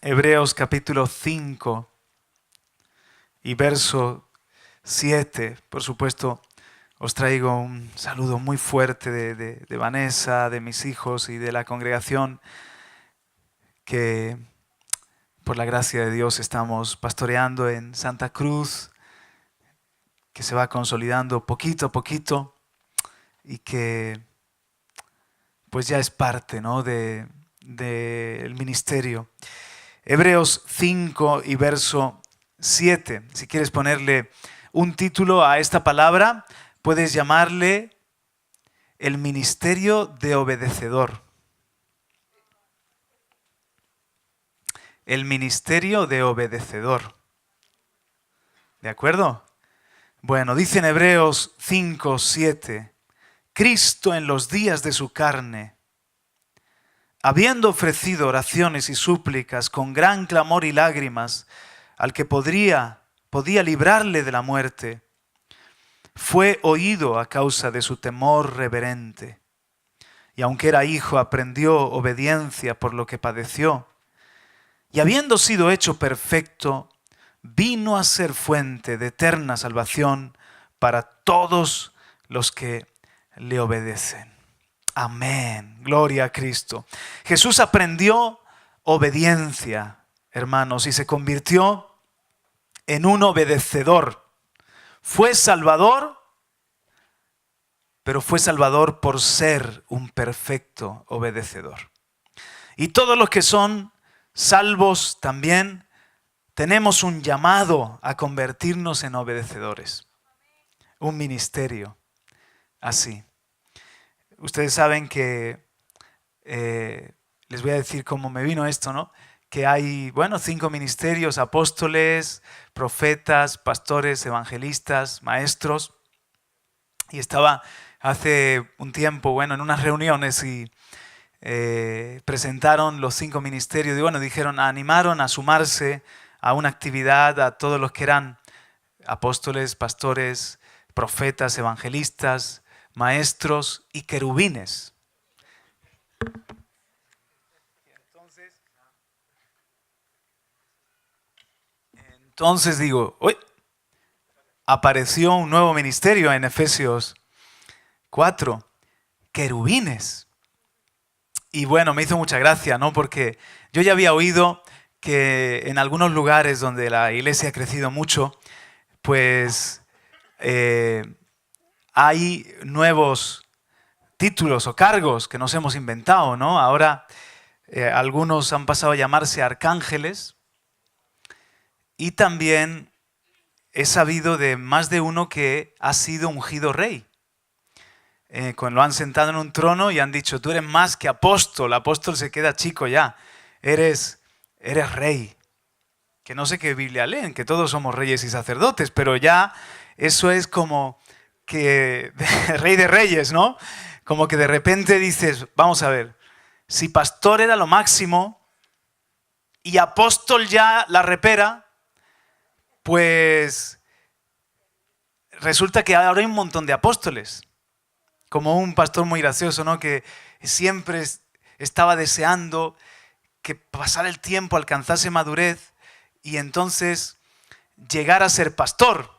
Hebreos capítulo 5 y verso 7. Por supuesto, os traigo un saludo muy fuerte de Vanessa, de mis hijos y de la congregación que por la gracia de Dios estamos pastoreando en Santa Cruz, que se va consolidando poquito a poquito y que pues ya es parte, ¿no?, del ministerio. Hebreos 5 y verso 7. Si quieres ponerle un título a esta palabra, puedes llamarle el ministerio de obedecedor. El ministerio de obedecedor. ¿De acuerdo? Bueno, dice en Hebreos 5, 7, Cristo en los días de su carne, habiendo ofrecido oraciones y súplicas con gran clamor y lágrimas al que podía librarle de la muerte, fue oído a causa de su temor reverente. Y aunque era hijo, aprendió obediencia por lo que padeció. Y habiendo sido hecho perfecto, vino a ser fuente de eterna salvación para todos los que le obedecen. Amén. Gloria a Cristo. Jesús aprendió obediencia, hermanos, y se convirtió en un obedecedor. Fue salvador, pero fue salvador por ser un perfecto obedecedor. Y todos los que son salvos también tenemos un llamado a convertirnos en obedecedores. Un ministerio así. Ustedes saben que, les voy a decir cómo me vino esto, ¿no? Que hay, 5 ministerios: apóstoles, profetas, pastores, evangelistas, maestros. Y estaba hace un tiempo, en unas reuniones y presentaron los 5 ministerios y dijeron, animaron a sumarse a una actividad a todos los que eran apóstoles, pastores, profetas, evangelistas, maestros y querubines. Entonces digo, apareció un nuevo ministerio en Efesios 4, querubines. Y me hizo mucha gracia, ¿no? Porque yo ya había oído que en algunos lugares donde la iglesia ha crecido mucho, pues hay nuevos títulos o cargos que nos hemos inventado, ¿no? Ahora algunos han pasado a llamarse arcángeles y también he sabido de más de uno que ha sido ungido rey. Lo han sentado en un trono y han dicho, tú eres más que apóstol. Apóstol se queda chico ya. Eres rey. Que no sé qué Biblia leen, que todos somos reyes y sacerdotes, pero ya eso es como que rey de reyes, ¿no? Como que de repente dices, vamos a ver, si pastor era lo máximo y apóstol ya la repera, pues resulta que ahora hay un montón de apóstoles. Como un pastor muy gracioso, ¿no? Que siempre estaba deseando que pasara el tiempo, alcanzase madurez y entonces llegar a ser pastor,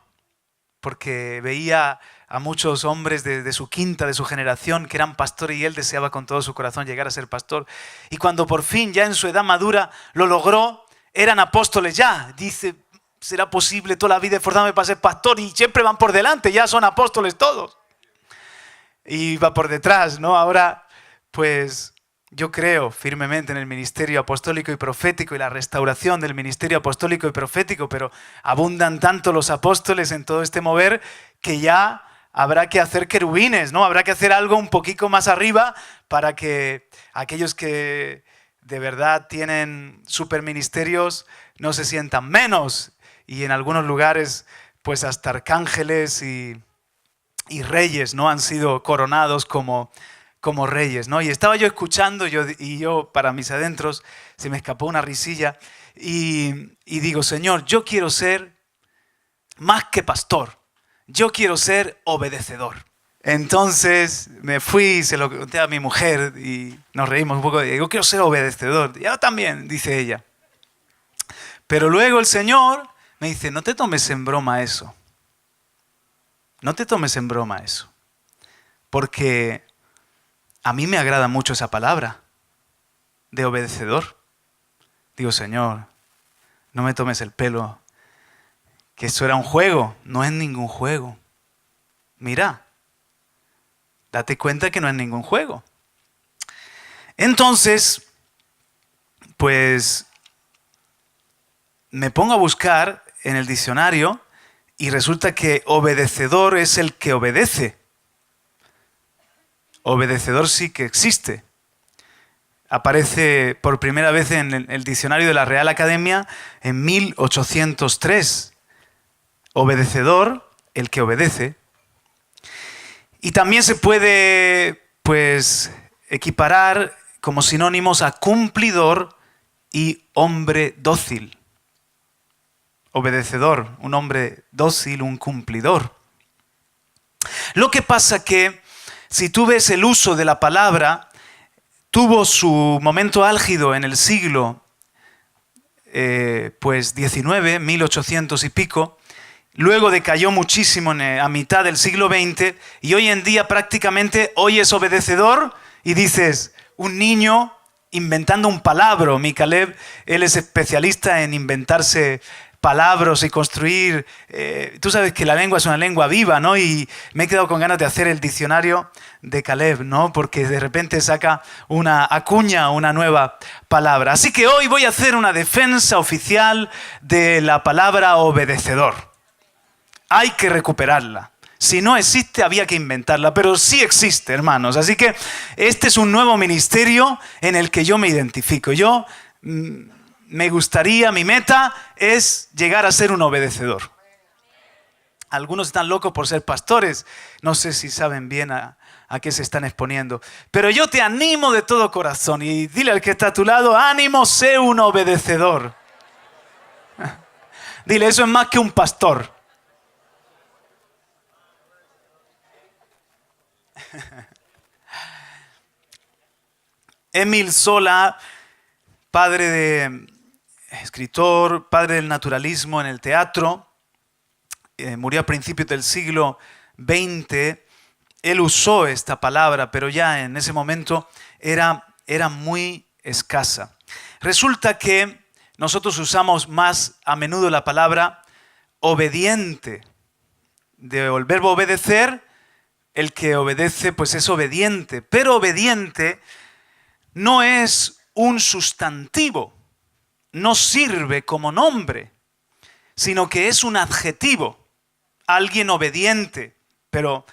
porque veía a muchos hombres de su quinta, de su generación, que eran pastores y él deseaba con todo su corazón llegar a ser pastor. Y cuando por fin, ya en su edad madura, lo logró, eran apóstoles ya. Dice, ¿será posible toda la vida esforzarme para ser pastor? Y siempre van por delante, ya son apóstoles todos. Y va por detrás, ¿no? Ahora, pues yo creo firmemente en el ministerio apostólico y profético y la restauración del ministerio apostólico y profético, pero abundan tanto los apóstoles en todo este mover que ya habrá que hacer querubines, ¿no? Habrá que hacer algo un poquito más arriba para que aquellos que de verdad tienen superministerios no se sientan menos. Y en algunos lugares, pues hasta arcángeles y reyes, ¿no? Han sido coronados como reyes, ¿no? Y estaba yo escuchando y yo para mis adentros se me escapó una risilla y digo, Señor, yo quiero ser más que pastor, yo quiero ser obedecedor. Entonces me fui, se lo conté a mi mujer y nos reímos un poco. Digo, quiero ser obedecedor. Yo también, dice ella. Pero luego el Señor me dice, no te tomes en broma eso. No te tomes en broma eso. Porque a mí me agrada mucho esa palabra de obedecedor. Digo, Señor, no me tomes el pelo, que eso era un juego. No es ningún juego. Mira, date cuenta que no es ningún juego. Entonces, pues me pongo a buscar en el diccionario y resulta que obedecedor es el que obedece. Obedecedor sí que existe. Aparece por primera vez en el diccionario de la Real Academia en 1803. Obedecedor, el que obedece. Y también se puede, pues, equiparar como sinónimos a cumplidor y hombre dócil. Obedecedor, un hombre dócil, un cumplidor. Lo que pasa que, si tú ves el uso de la palabra, tuvo su momento álgido en el siglo pues 19, 1800 y pico, luego decayó muchísimo a mitad del siglo XX y hoy en día prácticamente oyes obedecedor y dices, un niño inventando un palabra. Mi Caleb, él es especialista en inventarse palabras y construir. Tú sabes que la lengua es una lengua viva, ¿no? Y me he quedado con ganas de hacer el diccionario de Caleb, ¿no? Porque de repente saca acuña una nueva palabra. Así que hoy voy a hacer una defensa oficial de la palabra obedecedor. Hay que recuperarla. Si no existe, había que inventarla, pero sí existe, hermanos. Así que este es un nuevo ministerio en el que yo me identifico. Me gustaría, mi meta es llegar a ser un obedecedor. Algunos están locos por ser pastores. No sé si saben bien a qué se están exponiendo. Pero yo te animo de todo corazón y dile al que está a tu lado, ánimo, sé un obedecedor. Dile, eso es más que un pastor. Émile Zola, padre de escritor, padre del naturalismo en el teatro, murió a principios del siglo XX. Él usó esta palabra, pero ya en ese momento era muy escasa. Resulta que nosotros usamos más a menudo la palabra obediente. Del verbo obedecer, el que obedece pues es obediente, pero obediente no es un sustantivo, no sirve como nombre, sino que es un adjetivo. Alguien obediente, pero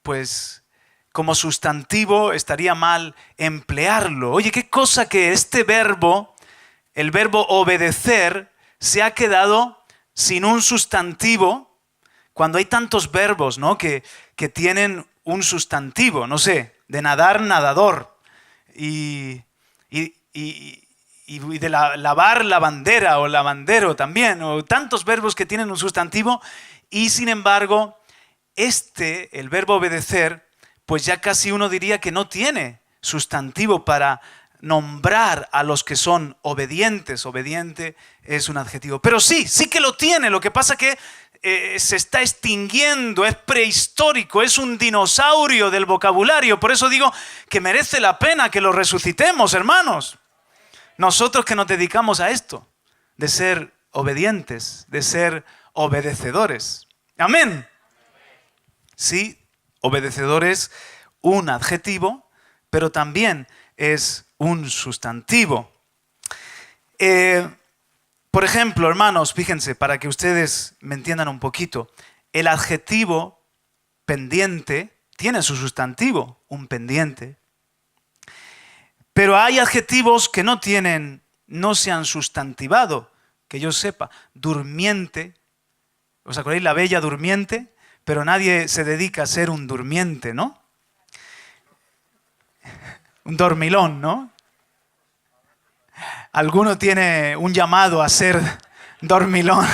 pues como sustantivo estaría mal emplearlo. Oye, qué cosa que este verbo, el verbo obedecer, se ha quedado sin un sustantivo cuando hay tantos verbos, ¿no? que tienen un sustantivo, no sé, de nadar, nadador, y de lavar, lavandera o lavandero también, o tantos verbos que tienen un sustantivo, y sin embargo, el verbo obedecer, pues ya casi uno diría que no tiene sustantivo para nombrar a los que son obedientes. Obediente es un adjetivo. Pero sí que lo tiene. Lo que pasa que se está extinguiendo, es prehistórico, es un dinosaurio del vocabulario. Por eso digo que merece la pena que lo resucitemos, hermanos. Nosotros que nos dedicamos a esto, de ser obedientes, de ser obedecedores. Amén. Sí, obedecedor es un adjetivo, pero también es un sustantivo. Por ejemplo, hermanos, fíjense, para que ustedes me entiendan un poquito, el adjetivo pendiente tiene su sustantivo, un pendiente. Pero hay adjetivos que no se han sustantivado, que yo sepa. Durmiente, ¿os acordáis la bella durmiente? Pero nadie se dedica a ser un durmiente, ¿no? Un dormilón, ¿no? Alguno tiene un llamado a ser dormilón.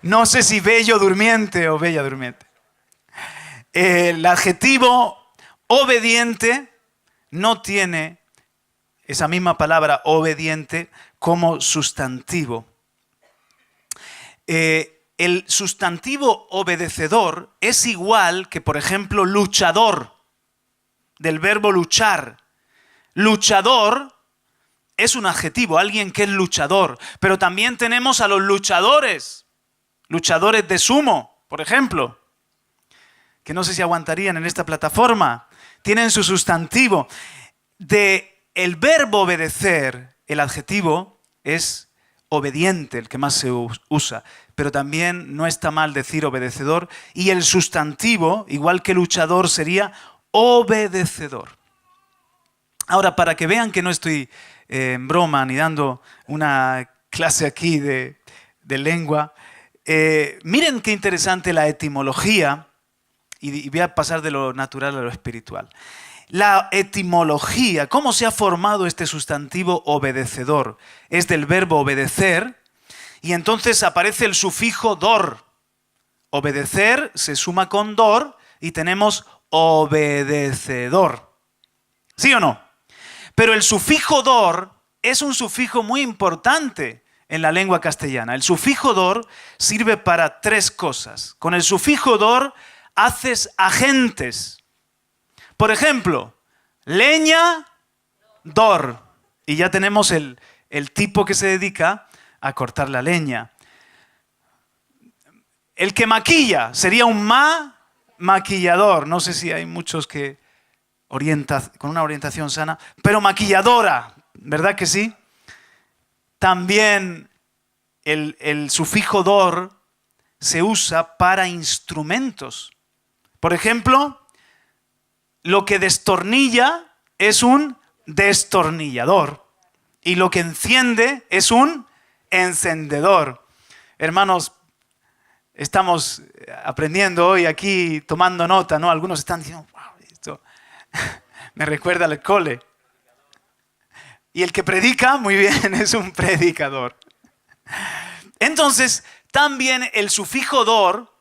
No sé si bello durmiente o bella durmiente. El adjetivo obediente no tiene esa misma palabra obediente como sustantivo. El sustantivo obedecedor es igual que, por ejemplo, luchador, del verbo luchar. Luchador es un adjetivo, alguien que es luchador, pero también tenemos a los luchadores de sumo, por ejemplo, que no sé si aguantarían en esta plataforma. Tienen su sustantivo. El verbo obedecer, el adjetivo es obediente, el que más se usa, pero también no está mal decir obedecedor, y el sustantivo, igual que luchador, sería obedecedor. Ahora, para que vean que no estoy en broma ni dando una clase aquí de lengua, miren qué interesante la etimología, y voy a pasar de lo natural a lo espiritual. La etimología, ¿cómo se ha formado este sustantivo obedecedor? Es del verbo obedecer y entonces aparece el sufijo dor. Obedecer se suma con dor y tenemos obedecedor. ¿Sí o no? Pero el sufijo dor es un sufijo muy importante en la lengua castellana. El sufijo dor sirve para tres cosas. Con el sufijo dor haces agentes. Por ejemplo, leña, dor. Y ya tenemos el tipo que se dedica a cortar la leña. El que maquilla sería un maquillador. No sé si hay muchos que con una orientación sana, pero maquilladora, ¿verdad que sí? También el sufijo dor se usa para instrumentos. Por ejemplo, lo que destornilla es un destornillador y lo que enciende es un encendedor. Hermanos, estamos aprendiendo hoy aquí, tomando nota, ¿no? Algunos están diciendo, wow, esto me recuerda al cole. Y el que predica, muy bien, es un predicador. Entonces, también el sufijo dor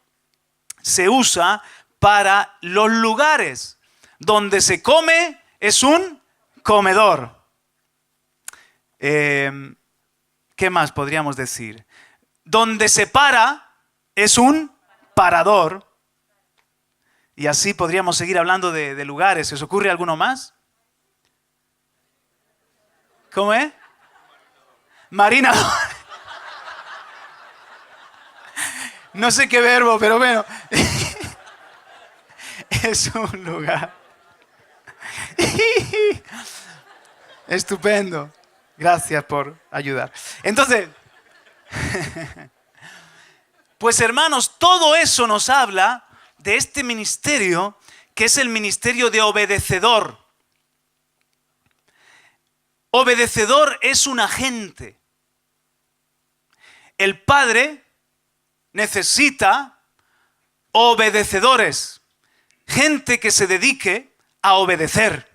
se usa para los lugares. Donde se come es un comedor. ¿Qué más podríamos decir? Donde se para es un parador. Y así podríamos seguir hablando de lugares. ¿Se os ocurre alguno más? ¿Cómo es? Marinador. No sé qué verbo, pero bueno. Es un lugar. Estupendo. Gracias por ayudar. Entonces, pues hermanos, todo eso nos habla de este ministerio que es el ministerio de obedecedor. Obedecedor es un agente. El Padre necesita obedecedores, gente que se dedique a obedecer.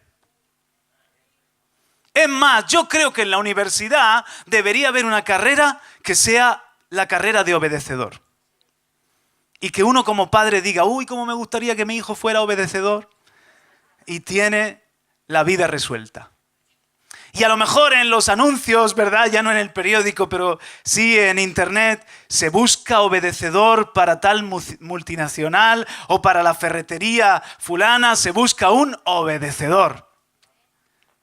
Es más, yo creo que en la universidad debería haber una carrera que sea la carrera de obedecedor. Y que uno como padre diga, uy, cómo me gustaría que mi hijo fuera obedecedor. Y tiene la vida resuelta. Y a lo mejor en los anuncios, ¿verdad? Ya no en el periódico, pero sí en internet, se busca obedecedor para tal multinacional o para la ferretería fulana, se busca un obedecedor.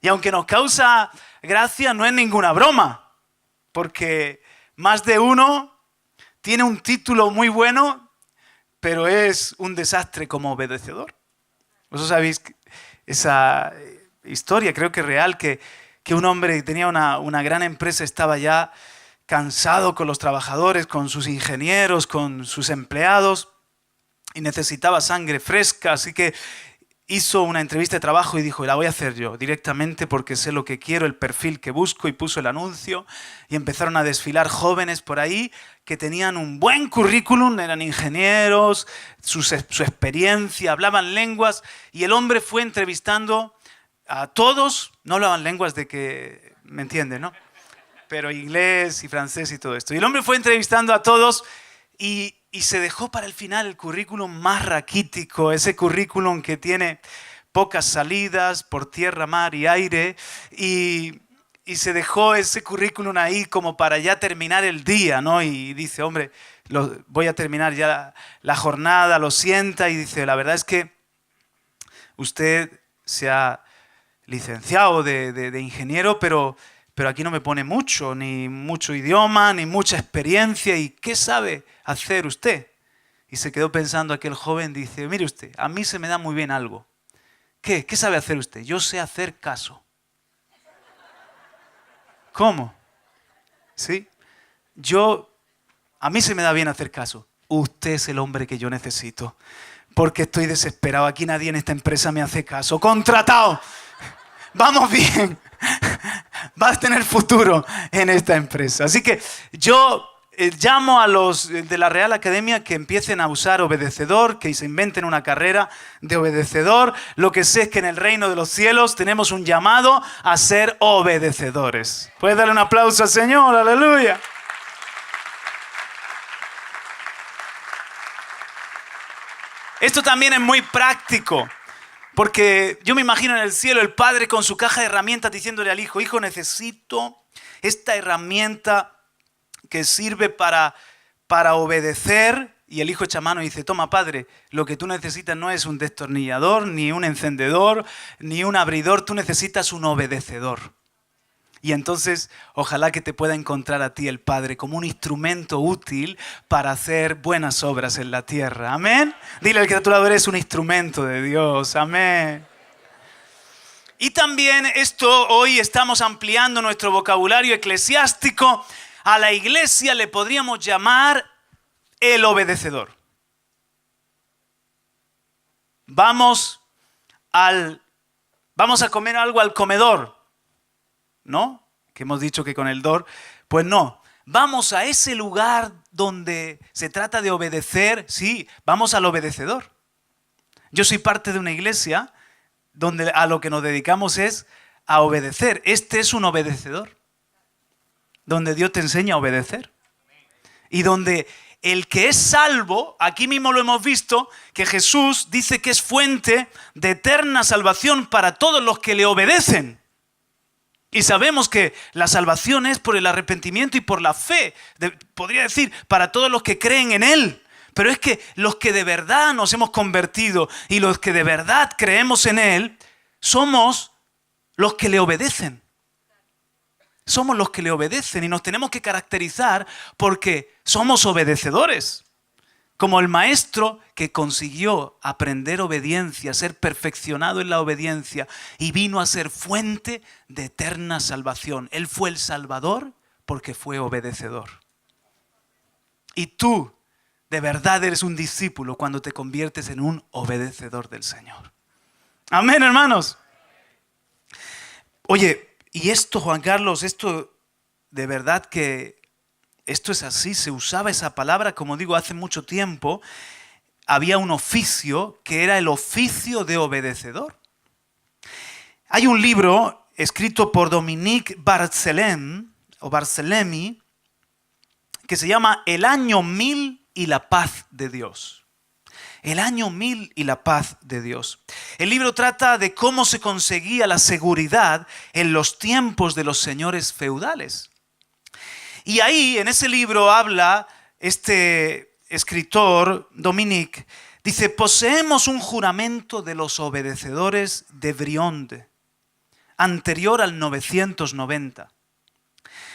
Y aunque nos causa gracia, no es ninguna broma, porque más de uno tiene un título muy bueno, pero es un desastre como obedecedor. Vosotros sabéis esa historia, creo que es real, que un hombre que tenía una gran empresa estaba ya cansado con los trabajadores, con sus ingenieros, con sus empleados y necesitaba sangre fresca, así que hizo una entrevista de trabajo y dijo, la voy a hacer yo directamente porque sé lo que quiero, el perfil que busco, y puso el anuncio y empezaron a desfilar jóvenes por ahí que tenían un buen currículum, eran ingenieros, su experiencia, hablaban lenguas, y el hombre fue entrevistando a todos, no hablaban lenguas de que, ¿me entienden, no? Pero inglés y francés y todo esto. Y el hombre fue entrevistando a todos y se dejó para el final el currículum más raquítico, ese currículum que tiene pocas salidas por tierra, mar y aire, y se dejó ese currículum ahí como para ya terminar el día, ¿no? Y dice, hombre, voy a terminar ya la jornada, lo sienta y dice, la verdad es que usted se ha licenciado de ingeniero, pero aquí no me pone mucho, ni mucho idioma, ni mucha experiencia. ¿Y qué sabe hacer usted? Y se quedó pensando aquel joven, dice, mire usted, a mí se me da muy bien algo. ¿Qué? ¿Qué sabe hacer usted? Yo sé hacer caso. ¿Cómo? ¿Sí? A mí se me da bien hacer caso. Usted es el hombre que yo necesito. Porque estoy desesperado. Aquí nadie en esta empresa me hace caso. ¡Contratado! Vamos bien. Vas a tener futuro en esta empresa. Así que yo llamo a los de la Real Academia que empiecen a usar obedecedor, que se inventen una carrera de obedecedor. Lo que sé es que en el reino de los cielos tenemos un llamado a ser obedecedores. ¿Puedes darle un aplauso al Señor? ¡Aleluya! Esto también es muy práctico. Porque yo me imagino en el cielo el padre con su caja de herramientas diciéndole al hijo, hijo, necesito esta herramienta que sirve para obedecer. Y el hijo echa mano y dice, toma padre, lo que tú necesitas no es un destornillador, ni un encendedor, ni un abridor, tú necesitas un obedecedor. Y entonces ojalá que te pueda encontrar a ti el Padre como un instrumento útil para hacer buenas obras en la tierra. Amén. Dile al que a tu lado, eres un instrumento de Dios. Amén. Y también hoy estamos ampliando nuestro vocabulario eclesiástico. A la iglesia le podríamos llamar el obedecedor. Vamos a comer algo al comedor. ¿No? Que hemos dicho que con el DOR. Pues no. Vamos a ese lugar donde se trata de obedecer. Sí, vamos al obedecedor. Yo soy parte de una iglesia donde a lo que nos dedicamos es a obedecer. Este es un obedecedor. Donde Dios te enseña a obedecer. Y donde el que es salvo, aquí mismo lo hemos visto, que Jesús dice que es fuente de eterna salvación para todos los que le obedecen. Y sabemos que la salvación es por el arrepentimiento y por la fe. Podría decir, para todos los que creen en Él. Pero es que los que de verdad nos hemos convertido y los que de verdad creemos en Él, somos los que le obedecen. Somos los que le obedecen y nos tenemos que caracterizar porque somos obedecedores. Como el maestro que consiguió aprender obediencia, ser perfeccionado en la obediencia y vino a ser fuente de eterna salvación. Él fue el Salvador porque fue obedecedor. Y tú de verdad eres un discípulo cuando te conviertes en un obedecedor del Señor. Amén, hermanos. Oye, y esto, Juan Carlos, esto de verdad que esto es así, se usaba esa palabra, como digo, hace mucho tiempo. Había un oficio que era el oficio de obedecedor. Hay un libro escrito por Dominique Barthelemy que se llama El año 1000 y la paz de Dios. El año 1000 y la paz de Dios. El libro trata de cómo se conseguía la seguridad en los tiempos de los señores feudales. Y ahí, en ese libro, habla este escritor, Dominique, dice, poseemos un juramento de los obedecedores de Brionde, anterior al 990.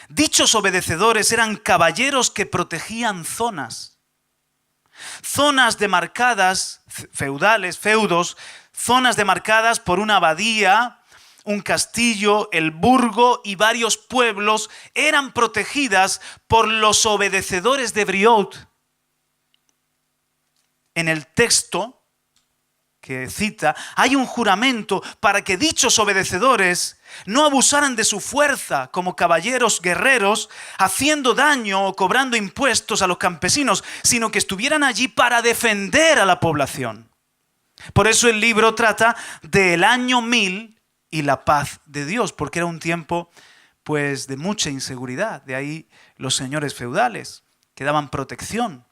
Dichos obedecedores eran caballeros que protegían zonas demarcadas, feudos, zonas demarcadas por una abadía, un castillo, el burgo y varios pueblos eran protegidas por los obedecedores de Briod. En el texto que cita, hay un juramento para que dichos obedecedores no abusaran de su fuerza como caballeros guerreros, haciendo daño o cobrando impuestos a los campesinos, sino que estuvieran allí para defender a la población. Por eso el libro trata del año 1000 y la paz de Dios, porque era un tiempo pues de mucha inseguridad. De ahí los señores feudales que daban protección.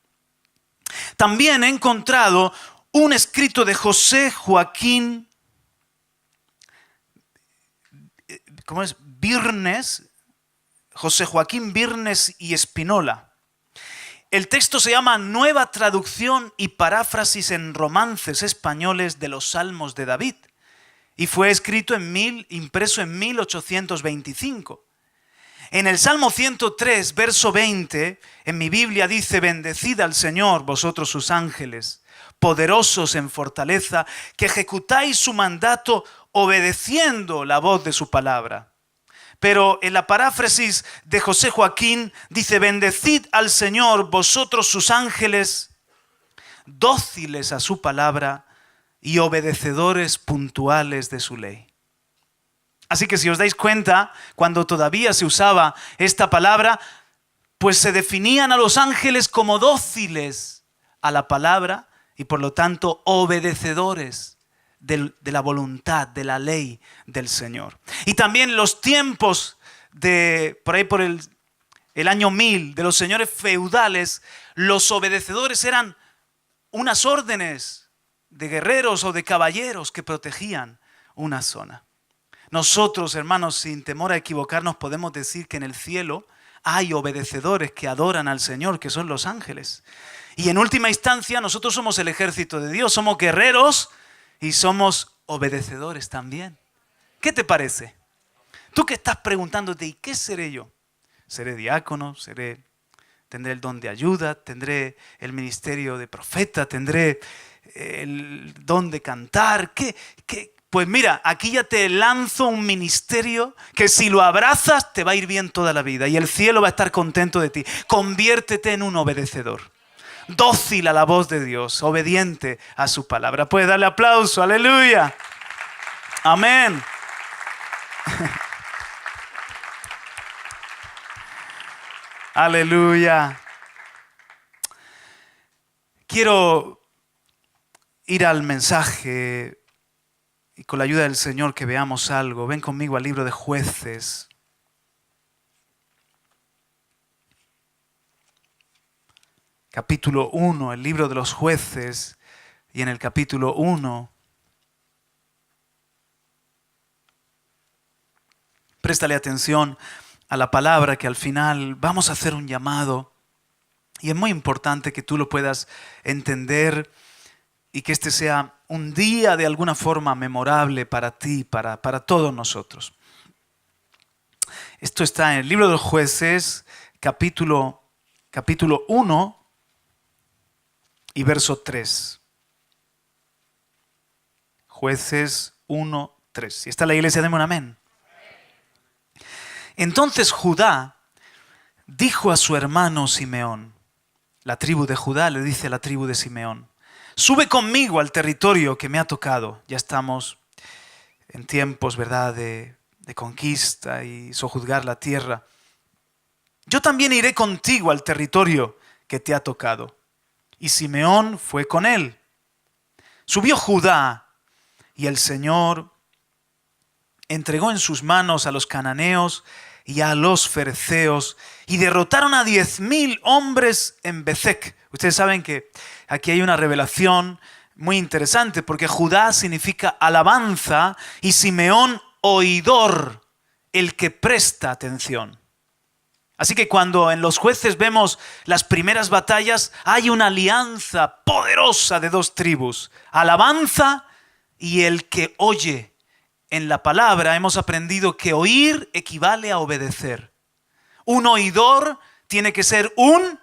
También he encontrado un escrito de José Joaquín ¿cómo es? Birnes, José Joaquín Birnes y Espinola. El texto se llama Nueva traducción y paráfrasis en romances españoles de los Salmos de David y fue escrito impreso en 1825. En el Salmo 103, verso 20, en mi Biblia dice: bendecid al Señor, vosotros sus ángeles, poderosos en fortaleza, que ejecutáis su mandato obedeciendo la voz de su palabra. Pero en la paráfrasis de José Joaquín dice: bendecid al Señor, vosotros sus ángeles, dóciles a su palabra y obedecedores puntuales de su ley. Así que si os dais cuenta, cuando todavía se usaba esta palabra, pues se definían a los ángeles como dóciles a la palabra y por lo tanto obedecedores de la voluntad, de la ley del Señor. Y también los tiempos por ahí por el año 1000 de los señores feudales, los obedecedores eran unas órdenes de guerreros o de caballeros que protegían una zona. Nosotros, hermanos, sin temor a equivocarnos, podemos decir que en el cielo hay obedecedores que adoran al Señor, que son los ángeles. Y en última instancia, nosotros somos el ejército de Dios, somos guerreros y somos obedecedores también. ¿Qué te parece? Tú que estás preguntándote, ¿y qué seré yo? ¿Seré diácono? ¿Tendré el don de ayuda? ¿Tendré el ministerio de profeta? ¿Tendré el don de cantar? ¿Qué? Pues mira, aquí ya te lanzo un ministerio que si lo abrazas te va a ir bien toda la vida y el cielo va a estar contento de ti. Conviértete en un obedecedor, dócil a la voz de Dios, obediente a su palabra. Puedes darle aplauso, aleluya. Amén. Aleluya. Quiero ir al mensaje y con la ayuda del Señor que veamos algo. Ven conmigo al libro de Jueces. Capítulo 1, el libro de los Jueces. Y en el capítulo 1, préstale atención a la palabra que al final vamos a hacer un llamado. Y es muy importante que tú lo puedas entender y que este sea un día de alguna forma memorable para ti, para todos nosotros. Esto está en el libro de los Jueces, capítulo 1 y verso 3. Jueces 1, 3. Si está la iglesia, deme un amén. Entonces Judá dijo a su hermano Simeón, la tribu de Judá le dice a la tribu de Simeón: sube conmigo al territorio que me ha tocado. Ya estamos en tiempos, ¿verdad?, de conquista y sojuzgar la tierra. Yo también iré contigo al territorio que te ha tocado. Y Simeón fue con él. Subió Judá y el Señor entregó en sus manos a los cananeos y a los fereceos y derrotaron a 10,000 hombres en Bezec. Ustedes saben que aquí hay una revelación muy interesante porque Judá significa alabanza y Simeón oidor, el que presta atención. Así que cuando en los Jueces vemos las primeras batallas, hay una alianza poderosa de dos tribus, alabanza y el que oye. En la palabra hemos aprendido que oír equivale a obedecer. Un oidor tiene que ser un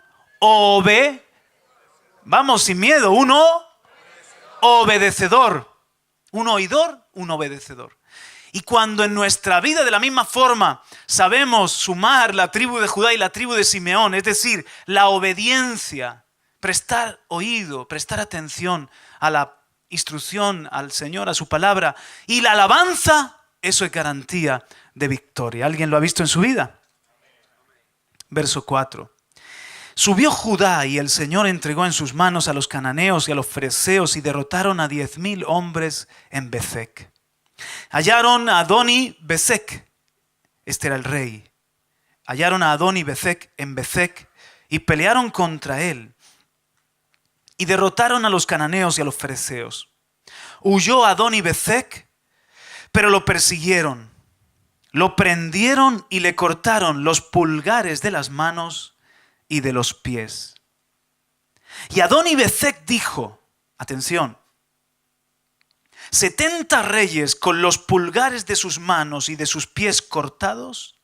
vamos sin miedo, obedecedor. Un oidor, un obedecedor. Y cuando en nuestra vida de la misma forma sabemos sumar la tribu de Judá y la tribu de Simeón, es decir, la obediencia, prestar oído, prestar atención a la instrucción al Señor, a su palabra, y la alabanza, eso es garantía de victoria. ¿Alguien lo ha visto en su vida? Verso 4. Subió Judá y el Señor entregó en sus manos a los cananeos y a los fereceos y derrotaron a 10,000 hombres en Bezec. Hallaron a Adoni-Bezec, este era el rey. Hallaron a Adoni-Bezec en Bezec y pelearon contra él. Y derrotaron a los cananeos y a los fereceos. Huyó Adoni-Bezec, pero lo persiguieron. Lo prendieron y le cortaron los pulgares de las manos y de los pies. Y Adoni-Bezek dijo, atención, 70 reyes con los pulgares de sus manos y de sus pies cortados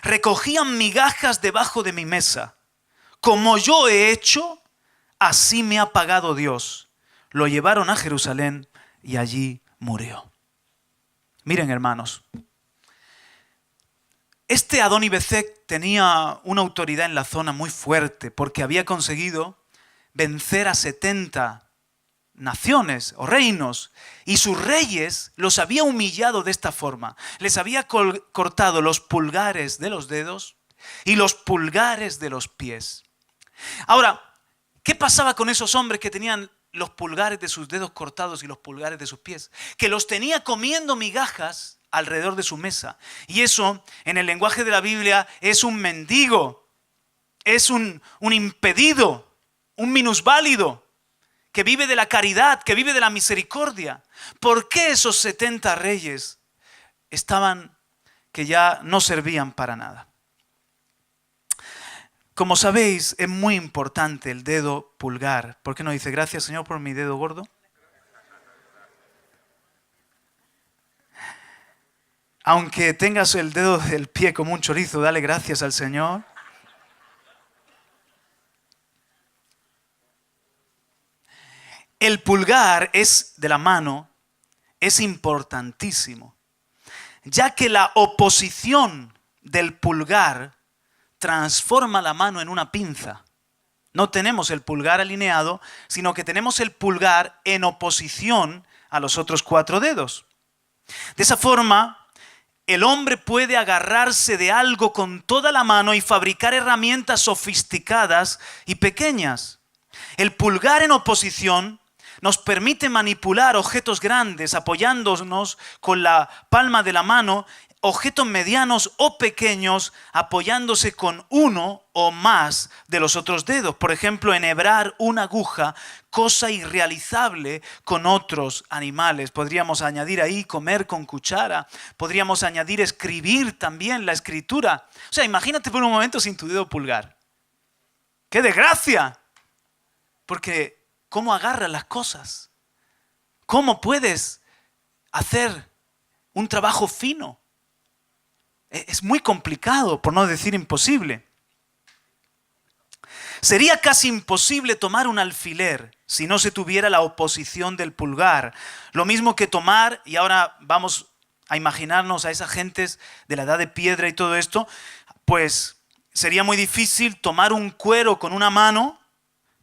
recogían migajas debajo de mi mesa. Como yo he hecho, así me ha pagado Dios. Lo llevaron a Jerusalén y allí murió. Miren, hermanos, este Adoni-Bezek tenía una autoridad en la zona muy fuerte porque había conseguido vencer a 70 naciones o reinos, y sus reyes los había humillado de esta forma. Les había cortado los pulgares de los dedos y los pulgares de los pies. Ahora, ¿qué pasaba con esos hombres que tenían los pulgares de sus dedos cortados y los pulgares de sus pies? Que los tenía comiendo migajas alrededor de su mesa. Y eso, en el lenguaje de la Biblia, es un mendigo, es un impedido, un minusválido, que vive de la caridad, que vive de la misericordia. ¿Por qué esos 70 reyes estaban que ya no servían para nada? Como sabéis, es muy importante el dedo pulgar. ¿Por qué no dice gracias, Señor, por mi dedo gordo? Aunque tengas el dedo del pie como un chorizo, dale gracias al Señor. El pulgar de la mano es importantísimo, ya que la oposición del pulgar transforma la mano en una pinza. No tenemos el pulgar alineado, sino que tenemos el pulgar en oposición a los otros 4 dedos. De esa forma, el hombre puede agarrarse de algo con toda la mano y fabricar herramientas sofisticadas y pequeñas. El pulgar en oposición nos permite manipular objetos grandes apoyándonos con la palma de la mano, objetos medianos o pequeños apoyándose con uno o más de los otros dedos. Por ejemplo, enhebrar una aguja, cosa irrealizable con otros animales. Podríamos añadir ahí comer con cuchara. Podríamos añadir escribir también, la escritura. O sea, imagínate por un momento sin tu dedo pulgar. ¡Qué desgracia! Porque ¿cómo agarras las cosas? ¿Cómo puedes hacer un trabajo fino? Es muy complicado, por no decir imposible. Sería casi imposible tomar un alfiler si no se tuviera la oposición del pulgar. Lo mismo que tomar, y ahora vamos a imaginarnos a esas gentes de la edad de piedra y todo esto, pues sería muy difícil tomar un cuero con una mano,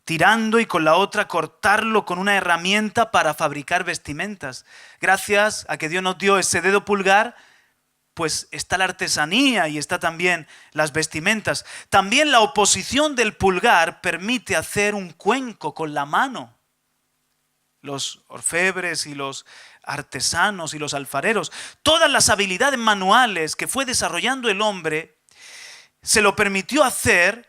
tirando, y con la otra cortarlo con una herramienta para fabricar vestimentas. Gracias a que Dios nos dio ese dedo pulgar, pues está la artesanía y está también las vestimentas. También la oposición del pulgar permite hacer un cuenco con la mano. Los orfebres y los artesanos y los alfareros, todas las habilidades manuales que fue desarrollando el hombre, se lo permitió hacer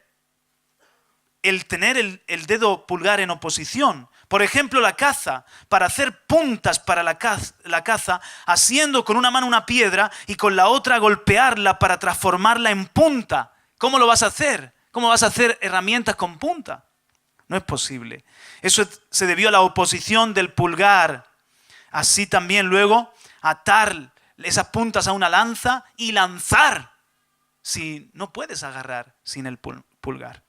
el tener el dedo pulgar en oposición. Por ejemplo, la caza, para hacer puntas para la caza, haciendo con una mano una piedra y con la otra golpearla para transformarla en punta. ¿Cómo lo vas a hacer? ¿Cómo vas a hacer herramientas con punta? No es posible. Eso se debió a la oposición del pulgar. Así también luego atar esas puntas a una lanza y lanzar. Si no puedes agarrar sin el pulgar.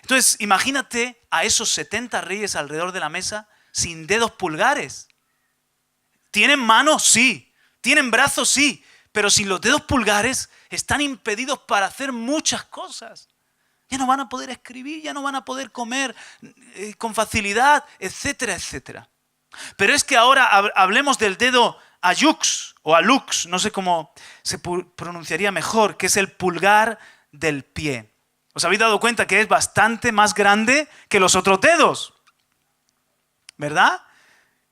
Entonces, imagínate a esos 70 reyes alrededor de la mesa sin dedos pulgares. ¿Tienen manos? Sí. ¿Tienen brazos? Sí. Pero sin los dedos pulgares están impedidos para hacer muchas cosas. Ya no van a poder escribir, ya no van a poder comer con facilidad, etcétera, etcétera. Pero es que ahora hablemos del dedo ayux o alux, no sé cómo se pronunciaría mejor, que es el pulgar del pie. ¿Os habéis dado cuenta que es bastante más grande que los otros dedos? ¿Verdad?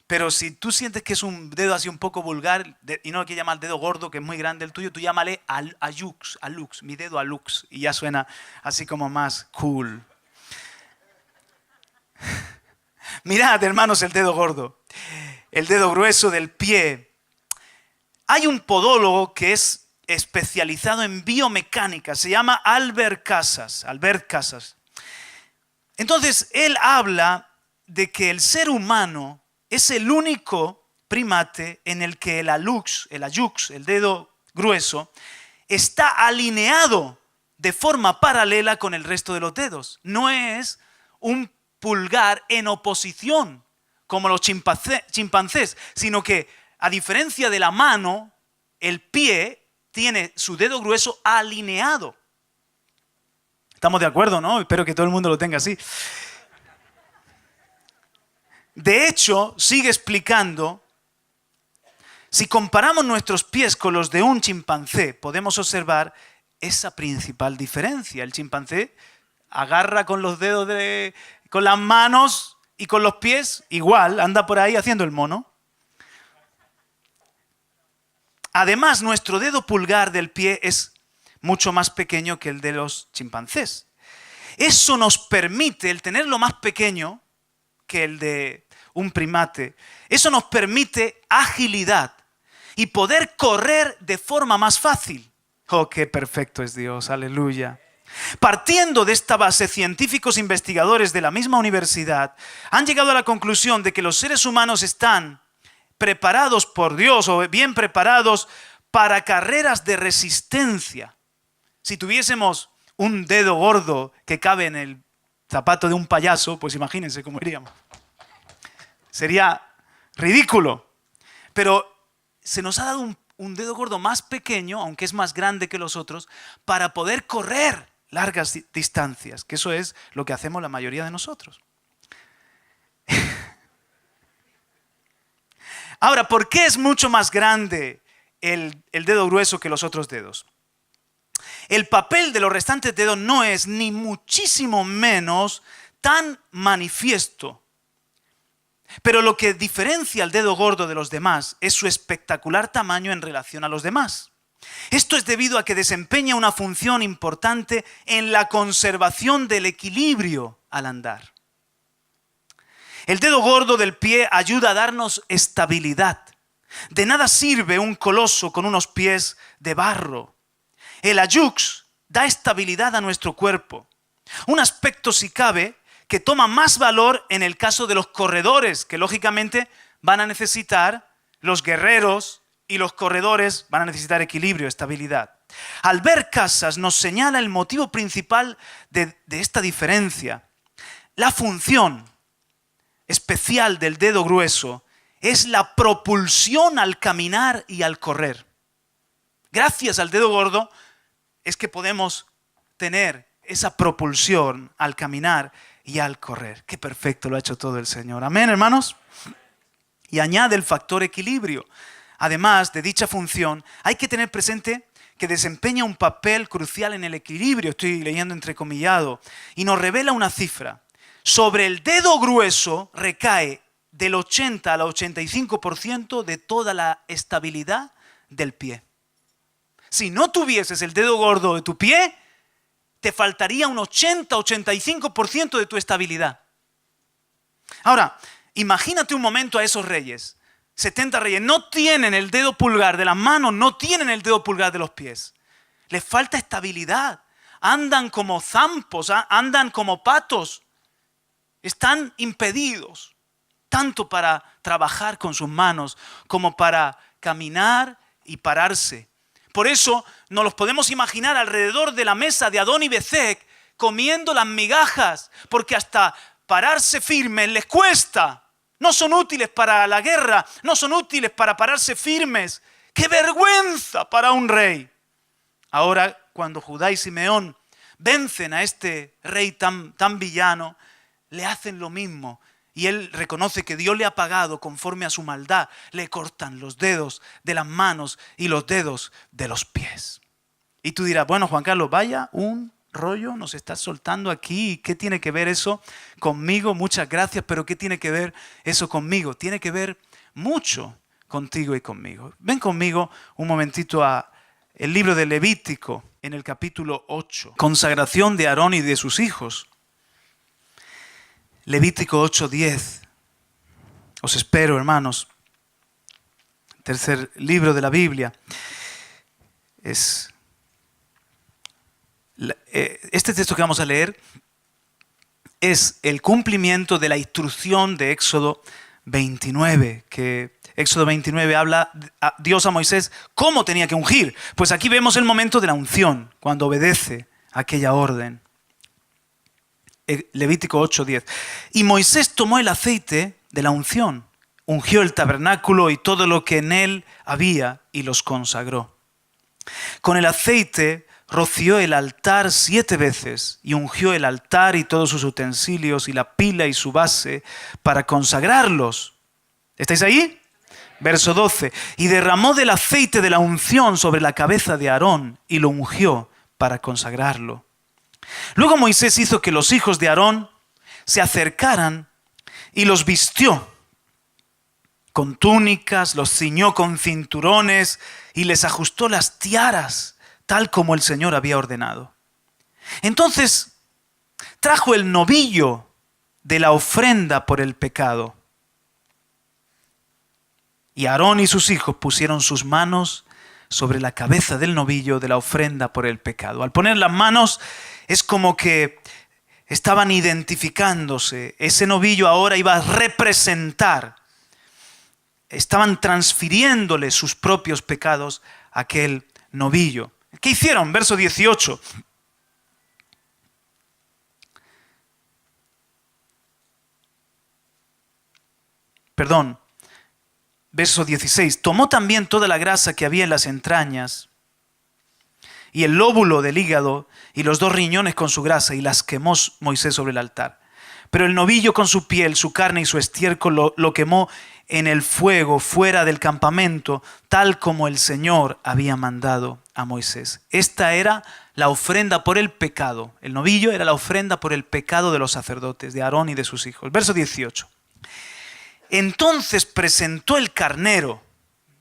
Pero si tú sientes que es un dedo así un poco vulgar y no lo quieres llamar dedo gordo, que es muy grande el tuyo, tú llámale alux, mi dedo alux, y ya suena así como más cool. Mirad, hermanos, el dedo gordo, el dedo grueso del pie. Hay un podólogo que es especializado en biomecánica, se llama Albert Casas. Entonces, él habla de que el ser humano es el único primate en el que el hallux, el dedo grueso, está alineado de forma paralela con el resto de los dedos. No es un pulgar en oposición como los chimpancés, sino que a diferencia de la mano, el pie tiene su dedo grueso alineado. ¿Estamos de acuerdo, no? Espero que todo el mundo lo tenga así. De hecho, sigue explicando, si comparamos nuestros pies con los de un chimpancé, podemos observar esa principal diferencia. El chimpancé agarra con los dedos, con las manos y con los pies, igual, anda por ahí haciendo el mono. Además, nuestro dedo pulgar del pie es mucho más pequeño que el de los chimpancés. Eso nos permite, el tenerlo más pequeño que el de un primate, eso nos permite agilidad y poder correr de forma más fácil. ¡Oh, qué perfecto es Dios! ¡Aleluya! Partiendo de esta base, científicos investigadores de la misma universidad han llegado a la conclusión de que los seres humanos están preparados por Dios o bien preparados para carreras de resistencia. Si tuviésemos un dedo gordo que cabe en el zapato de un payaso, pues imagínense cómo iríamos. Sería ridículo. Pero se nos ha dado un dedo gordo más pequeño, aunque es más grande que los otros, para poder correr largas distancias, que eso es lo que hacemos la mayoría de nosotros. Ahora, ¿por qué es mucho más grande el dedo grueso que los otros dedos? El papel de los restantes dedos no es ni muchísimo menos tan manifiesto. Pero lo que diferencia al dedo gordo de los demás es su espectacular tamaño en relación a los demás. Esto es debido a que desempeña una función importante en la conservación del equilibrio al andar. El dedo gordo del pie ayuda a darnos estabilidad. De nada sirve un coloso con unos pies de barro. El hallux da estabilidad a nuestro cuerpo. Un aspecto, si cabe, que toma más valor en el caso de los corredores, que lógicamente van a necesitar, los guerreros y los corredores van a necesitar equilibrio, estabilidad. Albert Casas nos señala el motivo principal de esta diferencia. La función especial del dedo grueso es la propulsión al caminar y al correr. Gracias al dedo gordo es que podemos tener esa propulsión al caminar y al correr. Qué perfecto lo ha hecho todo el Señor. Amén, hermanos. Y añade el factor equilibrio. Además de dicha función, hay que tener presente que desempeña un papel crucial en el equilibrio. Estoy leyendo entrecomillado. Y nos revela una cifra. Sobre el dedo grueso recae del 80 al 85% de toda la estabilidad del pie. Si no tuvieses el dedo gordo de tu pie, te faltaría un 80-85% de tu estabilidad. Ahora, imagínate un momento a esos reyes. 70 reyes no tienen el dedo pulgar de las manos, no tienen el dedo pulgar de los pies. Les falta estabilidad. Andan como zampos, andan como patos. Están impedidos, tanto para trabajar con sus manos como para caminar y pararse. Por eso nos los podemos imaginar alrededor de la mesa de Adón y Bezek comiendo las migajas, porque hasta pararse firmes les cuesta. No son útiles para la guerra, no son útiles para pararse firmes. ¡Qué vergüenza para un rey! Ahora, cuando Judá y Simeón vencen a este rey tan villano, le hacen lo mismo. Y él reconoce que Dios le ha pagado conforme a su maldad. Le cortan los dedos de las manos y los dedos de los pies. Y tú dirás, bueno, Juan Carlos, vaya un rollo nos estás soltando aquí. ¿Qué tiene que ver eso conmigo? Muchas gracias, pero ¿qué tiene que ver eso conmigo? Tiene que ver mucho contigo y conmigo. Ven conmigo un momentito a el libro de Levítico en el capítulo 8. Consagración de Aarón y de sus hijos. Levítico 8:10. Os espero, hermanos. Tercer libro de la Biblia. Este texto que vamos a leer es el cumplimiento de la instrucción de Éxodo 29, que Éxodo 29 habla a Dios a Moisés cómo tenía que ungir. Pues aquí vemos el momento de la unción, cuando obedece aquella orden. Levítico 8:10. Y Moisés tomó el aceite de la unción, ungió el tabernáculo y todo lo que en él había y los consagró. Con el aceite roció el altar 7 veces y ungió el altar y todos sus utensilios y la pila y su base para consagrarlos. ¿Estáis ahí? Verso 12. Y derramó del aceite de la unción sobre la cabeza de Aarón y lo ungió para consagrarlo. Luego Moisés hizo que los hijos de Aarón se acercaran y los vistió con túnicas, los ciñó con cinturones y les ajustó las tiaras, tal como el Señor había ordenado. Entonces trajo el novillo de la ofrenda por el pecado. Y Aarón y sus hijos pusieron sus manos sobre la cabeza del novillo de la ofrenda por el pecado. Al poner las manos es como que estaban identificándose. Ese novillo ahora iba a representar. Estaban transfiriéndole sus propios pecados a aquel novillo. ¿Qué hicieron? Verso 18. Perdón. Verso 16. Tomó también toda la grasa que había en las entrañas y el lóbulo del hígado y los 2 riñones con su grasa y las quemó Moisés sobre el altar. Pero el novillo con su piel, su carne y su estiércol lo quemó en el fuego fuera del campamento, tal como el Señor había mandado a Moisés. Esta era la ofrenda por el pecado. El novillo era la ofrenda por el pecado de los sacerdotes, de Aarón y de sus hijos. Verso 18. Entonces presentó el carnero.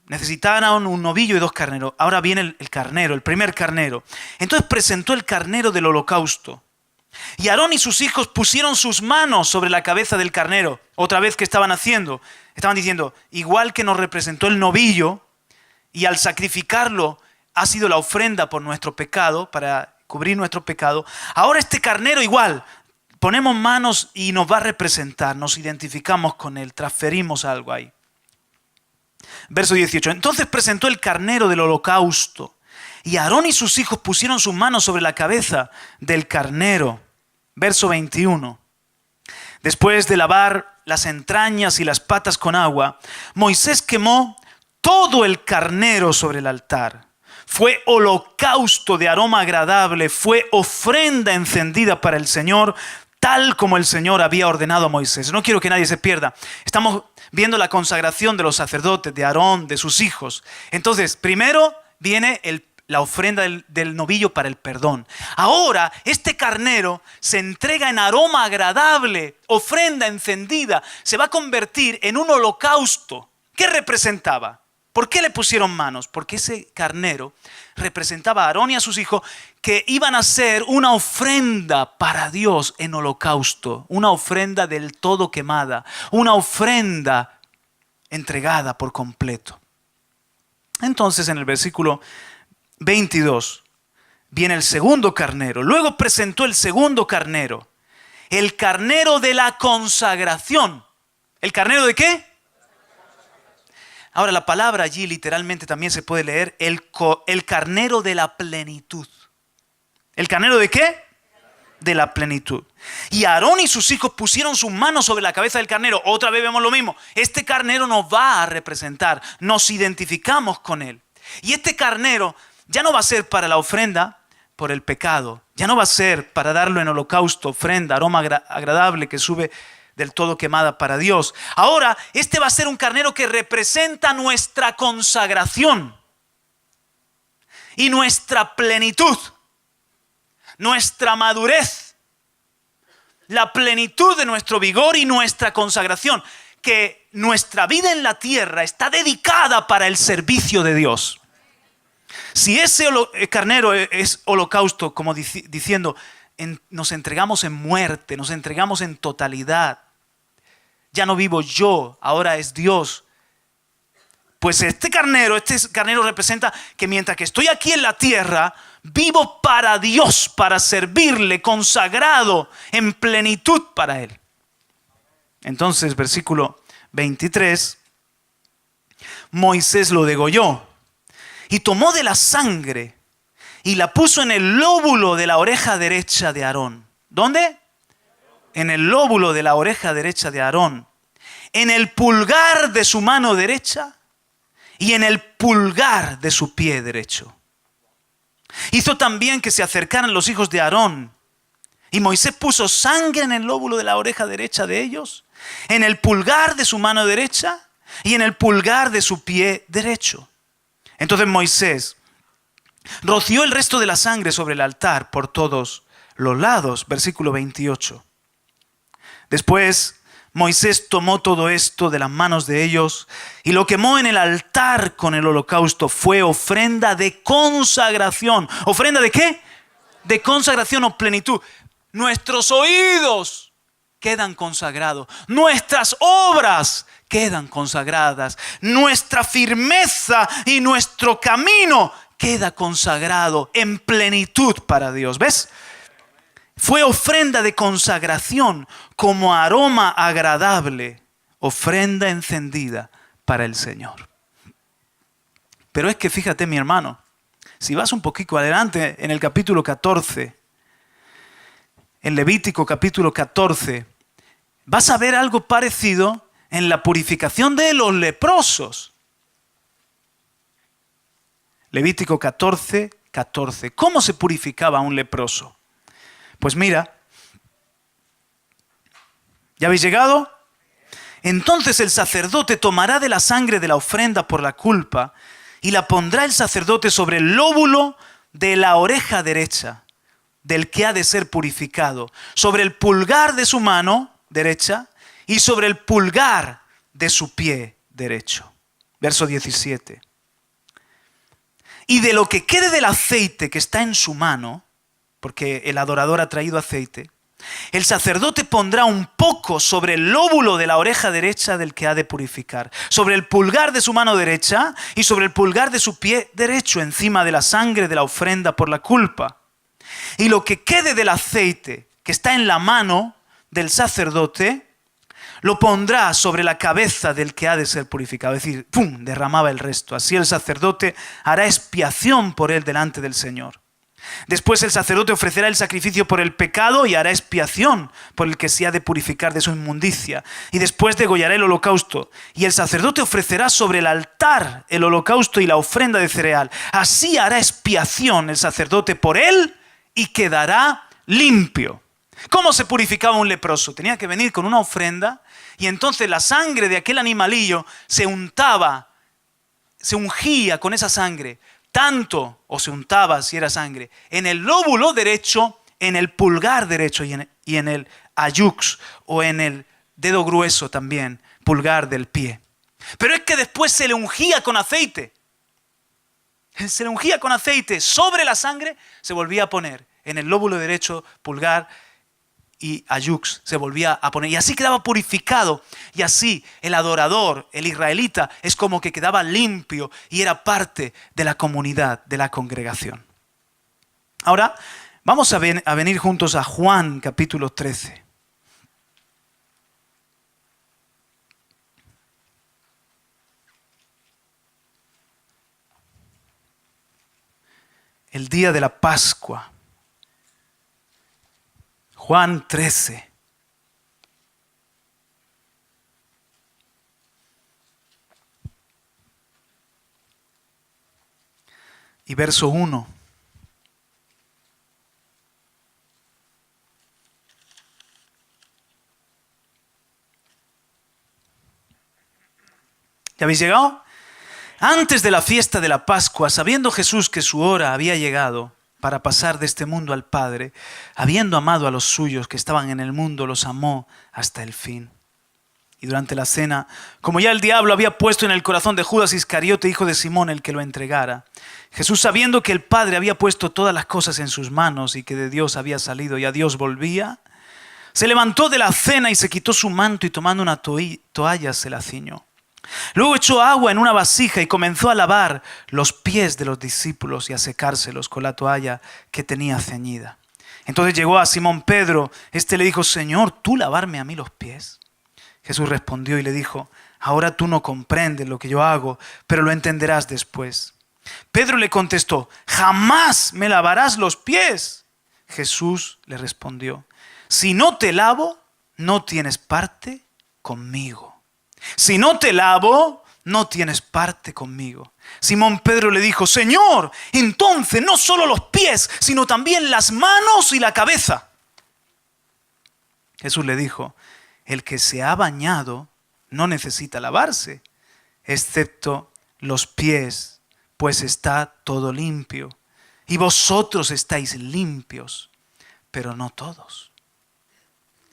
Necesitaban un novillo y 2 carneros. Ahora viene el carnero, el primer carnero. Entonces presentó el carnero del holocausto. Y Aarón y sus hijos pusieron sus manos sobre la cabeza del carnero. Otra vez, ¿qué estaban haciendo? Estaban diciendo, igual que nos representó el novillo, y al sacrificarlo ha sido la ofrenda por nuestro pecado, para cubrir nuestro pecado, ahora este carnero igual, ponemos manos y nos va a representar, nos identificamos con él, transferimos algo ahí. Verso 18. Entonces presentó el carnero del holocausto, y Aarón y sus hijos pusieron sus manos sobre la cabeza del carnero. Verso 21. Después de lavar las entrañas y las patas con agua, Moisés quemó todo el carnero sobre el altar. Fue holocausto de aroma agradable, fue ofrenda encendida para el Señor, tal como el Señor había ordenado a Moisés. No quiero que nadie se pierda. Estamos viendo la consagración de los sacerdotes, de Aarón, de sus hijos. Entonces, primero viene la ofrenda del novillo para el perdón. Ahora, este carnero se entrega en aroma agradable, ofrenda encendida. Se va a convertir en un holocausto. ¿Qué representaba? ¿Por qué le pusieron manos? Porque ese carnero representaba a Aarón y a sus hijos que iban a hacer una ofrenda para Dios en holocausto. Una ofrenda del todo quemada. Una ofrenda entregada por completo. Entonces, en el versículo 22 viene el segundo carnero. Luego presentó el segundo carnero, el carnero de la consagración. ¿El carnero de qué? Ahora la palabra allí literalmente también se puede leer el carnero de la plenitud. ¿El carnero de qué? De la plenitud. Y Aarón y sus hijos pusieron sus manos sobre la cabeza del carnero. Otra vez vemos lo mismo. Este carnero nos va a representar. Nos identificamos con él. Y este carnero ya no va a ser para la ofrenda por el pecado. Ya no va a ser para darlo en holocausto, ofrenda, aroma agradable que sube del todo quemada para Dios. Ahora, este va a ser un carnero que representa nuestra consagración y nuestra plenitud, nuestra madurez, la plenitud de nuestro vigor y nuestra consagración, que nuestra vida en la tierra está dedicada para el servicio de Dios. Si ese carnero es holocausto, como diciendo, nos entregamos en muerte, nos entregamos en totalidad. Ya no vivo yo, ahora es Dios. Pues este carnero representa que mientras que estoy aquí en la tierra, vivo para Dios, para servirle, consagrado, en plenitud para Él. Entonces, versículo 23, Moisés lo degolló y tomó de la sangre y la puso en el lóbulo de la oreja derecha de Aarón. ¿Dónde? En el lóbulo de la oreja derecha de Aarón, en el pulgar de su mano derecha y en el pulgar de su pie derecho. Hizo también que se acercaran los hijos de Aarón, y Moisés puso sangre en el lóbulo de la oreja derecha de ellos, en el pulgar de su mano derecha y en el pulgar de su pie derecho. Entonces Moisés roció el resto de la sangre sobre el altar por todos los lados. Versículo 28. Después Moisés tomó todo esto de las manos de ellos y lo quemó en el altar con el holocausto. Fue ofrenda de consagración. ¿Ofrenda de qué? De consagración o plenitud. Nuestros oídos quedan consagrados. Nuestras obras quedan consagradas. Nuestra firmeza y nuestro camino queda consagrado en plenitud para Dios. ¿Ves? Fue ofrenda de consagración como aroma agradable, ofrenda encendida para el Señor. Pero es que fíjate, mi hermano, si vas un poquito adelante en el capítulo 14, en Levítico capítulo 14, vas a ver algo parecido en la purificación de los leprosos. Levítico 14, 14. ¿Cómo se purificaba un leproso? Pues mira, ¿ya habéis llegado? Entonces el sacerdote tomará de la sangre de la ofrenda por la culpa y la pondrá el sacerdote sobre el lóbulo de la oreja derecha del que ha de ser purificado, sobre el pulgar de su mano derecha y sobre el pulgar de su pie derecho. Verso 17. Y de lo que quede del aceite que está en su mano, porque el adorador ha traído aceite, el sacerdote pondrá un poco sobre el lóbulo de la oreja derecha del que ha de purificar, sobre el pulgar de su mano derecha y sobre el pulgar de su pie derecho, encima de la sangre de la ofrenda por la culpa. Y lo que quede del aceite que está en la mano del sacerdote, lo pondrá sobre la cabeza del que ha de ser purificado. Es decir, ¡pum!, derramaba el resto. Así el sacerdote hará expiación por él delante del Señor. Después el sacerdote ofrecerá el sacrificio por el pecado y hará expiación por el que se ha de purificar de su inmundicia. Y después degollará el holocausto. Y el sacerdote ofrecerá sobre el altar el holocausto y la ofrenda de cereal. Así hará expiación el sacerdote por él y quedará limpio. ¿Cómo se purificaba un leproso? Tenía que venir con una ofrenda y entonces la sangre de aquel animalillo se untaba, se ungía con esa sangre. Tanto, o se untaba si era sangre, en el lóbulo derecho, en el pulgar derecho y en el ayux, o en el dedo grueso también, pulgar del pie. Pero es que después se le ungía con aceite. Se le ungía con aceite sobre la sangre, se volvía a poner en el lóbulo derecho, pulgar y ayux, se volvía a poner. Y así quedaba purificado. Y así el adorador, el israelita, es como que quedaba limpio y era parte de la comunidad, de la congregación. Ahora vamos a venir juntos a Juan capítulo 13. El día de la Pascua. Juan 13. Y verso 1. ¿Ya habéis llegado? Antes de la fiesta de la Pascua, sabiendo Jesús que su hora había llegado para pasar de este mundo al Padre, habiendo amado a los suyos que estaban en el mundo, los amó hasta el fin. Y durante la cena, como ya el diablo había puesto en el corazón de Judas Iscariote, hijo de Simón, el que lo entregara, Jesús, sabiendo que el Padre había puesto todas las cosas en sus manos y que de Dios había salido y a Dios volvía, se levantó de la cena y se quitó su manto y tomando una toalla se la ciñó. Luego echó agua en una vasija y comenzó a lavar los pies de los discípulos y a secárselos con la toalla que tenía ceñida. Entonces llegó a Simón Pedro. Este le dijo: Señor, ¿tú lavarme a mí los pies? Jesús respondió y le dijo: ahora tú no comprendes lo que yo hago, pero lo entenderás después. Pedro le contestó: jamás me lavarás los pies. Jesús le respondió: si no te lavo, no tienes parte conmigo. Si no te lavo, no tienes parte conmigo. Simón Pedro le dijo: Señor, entonces no solo los pies, sino también las manos y la cabeza. Jesús le dijo: el que se ha bañado no necesita lavarse, excepto los pies, pues está todo limpio. Y vosotros estáis limpios, pero no todos.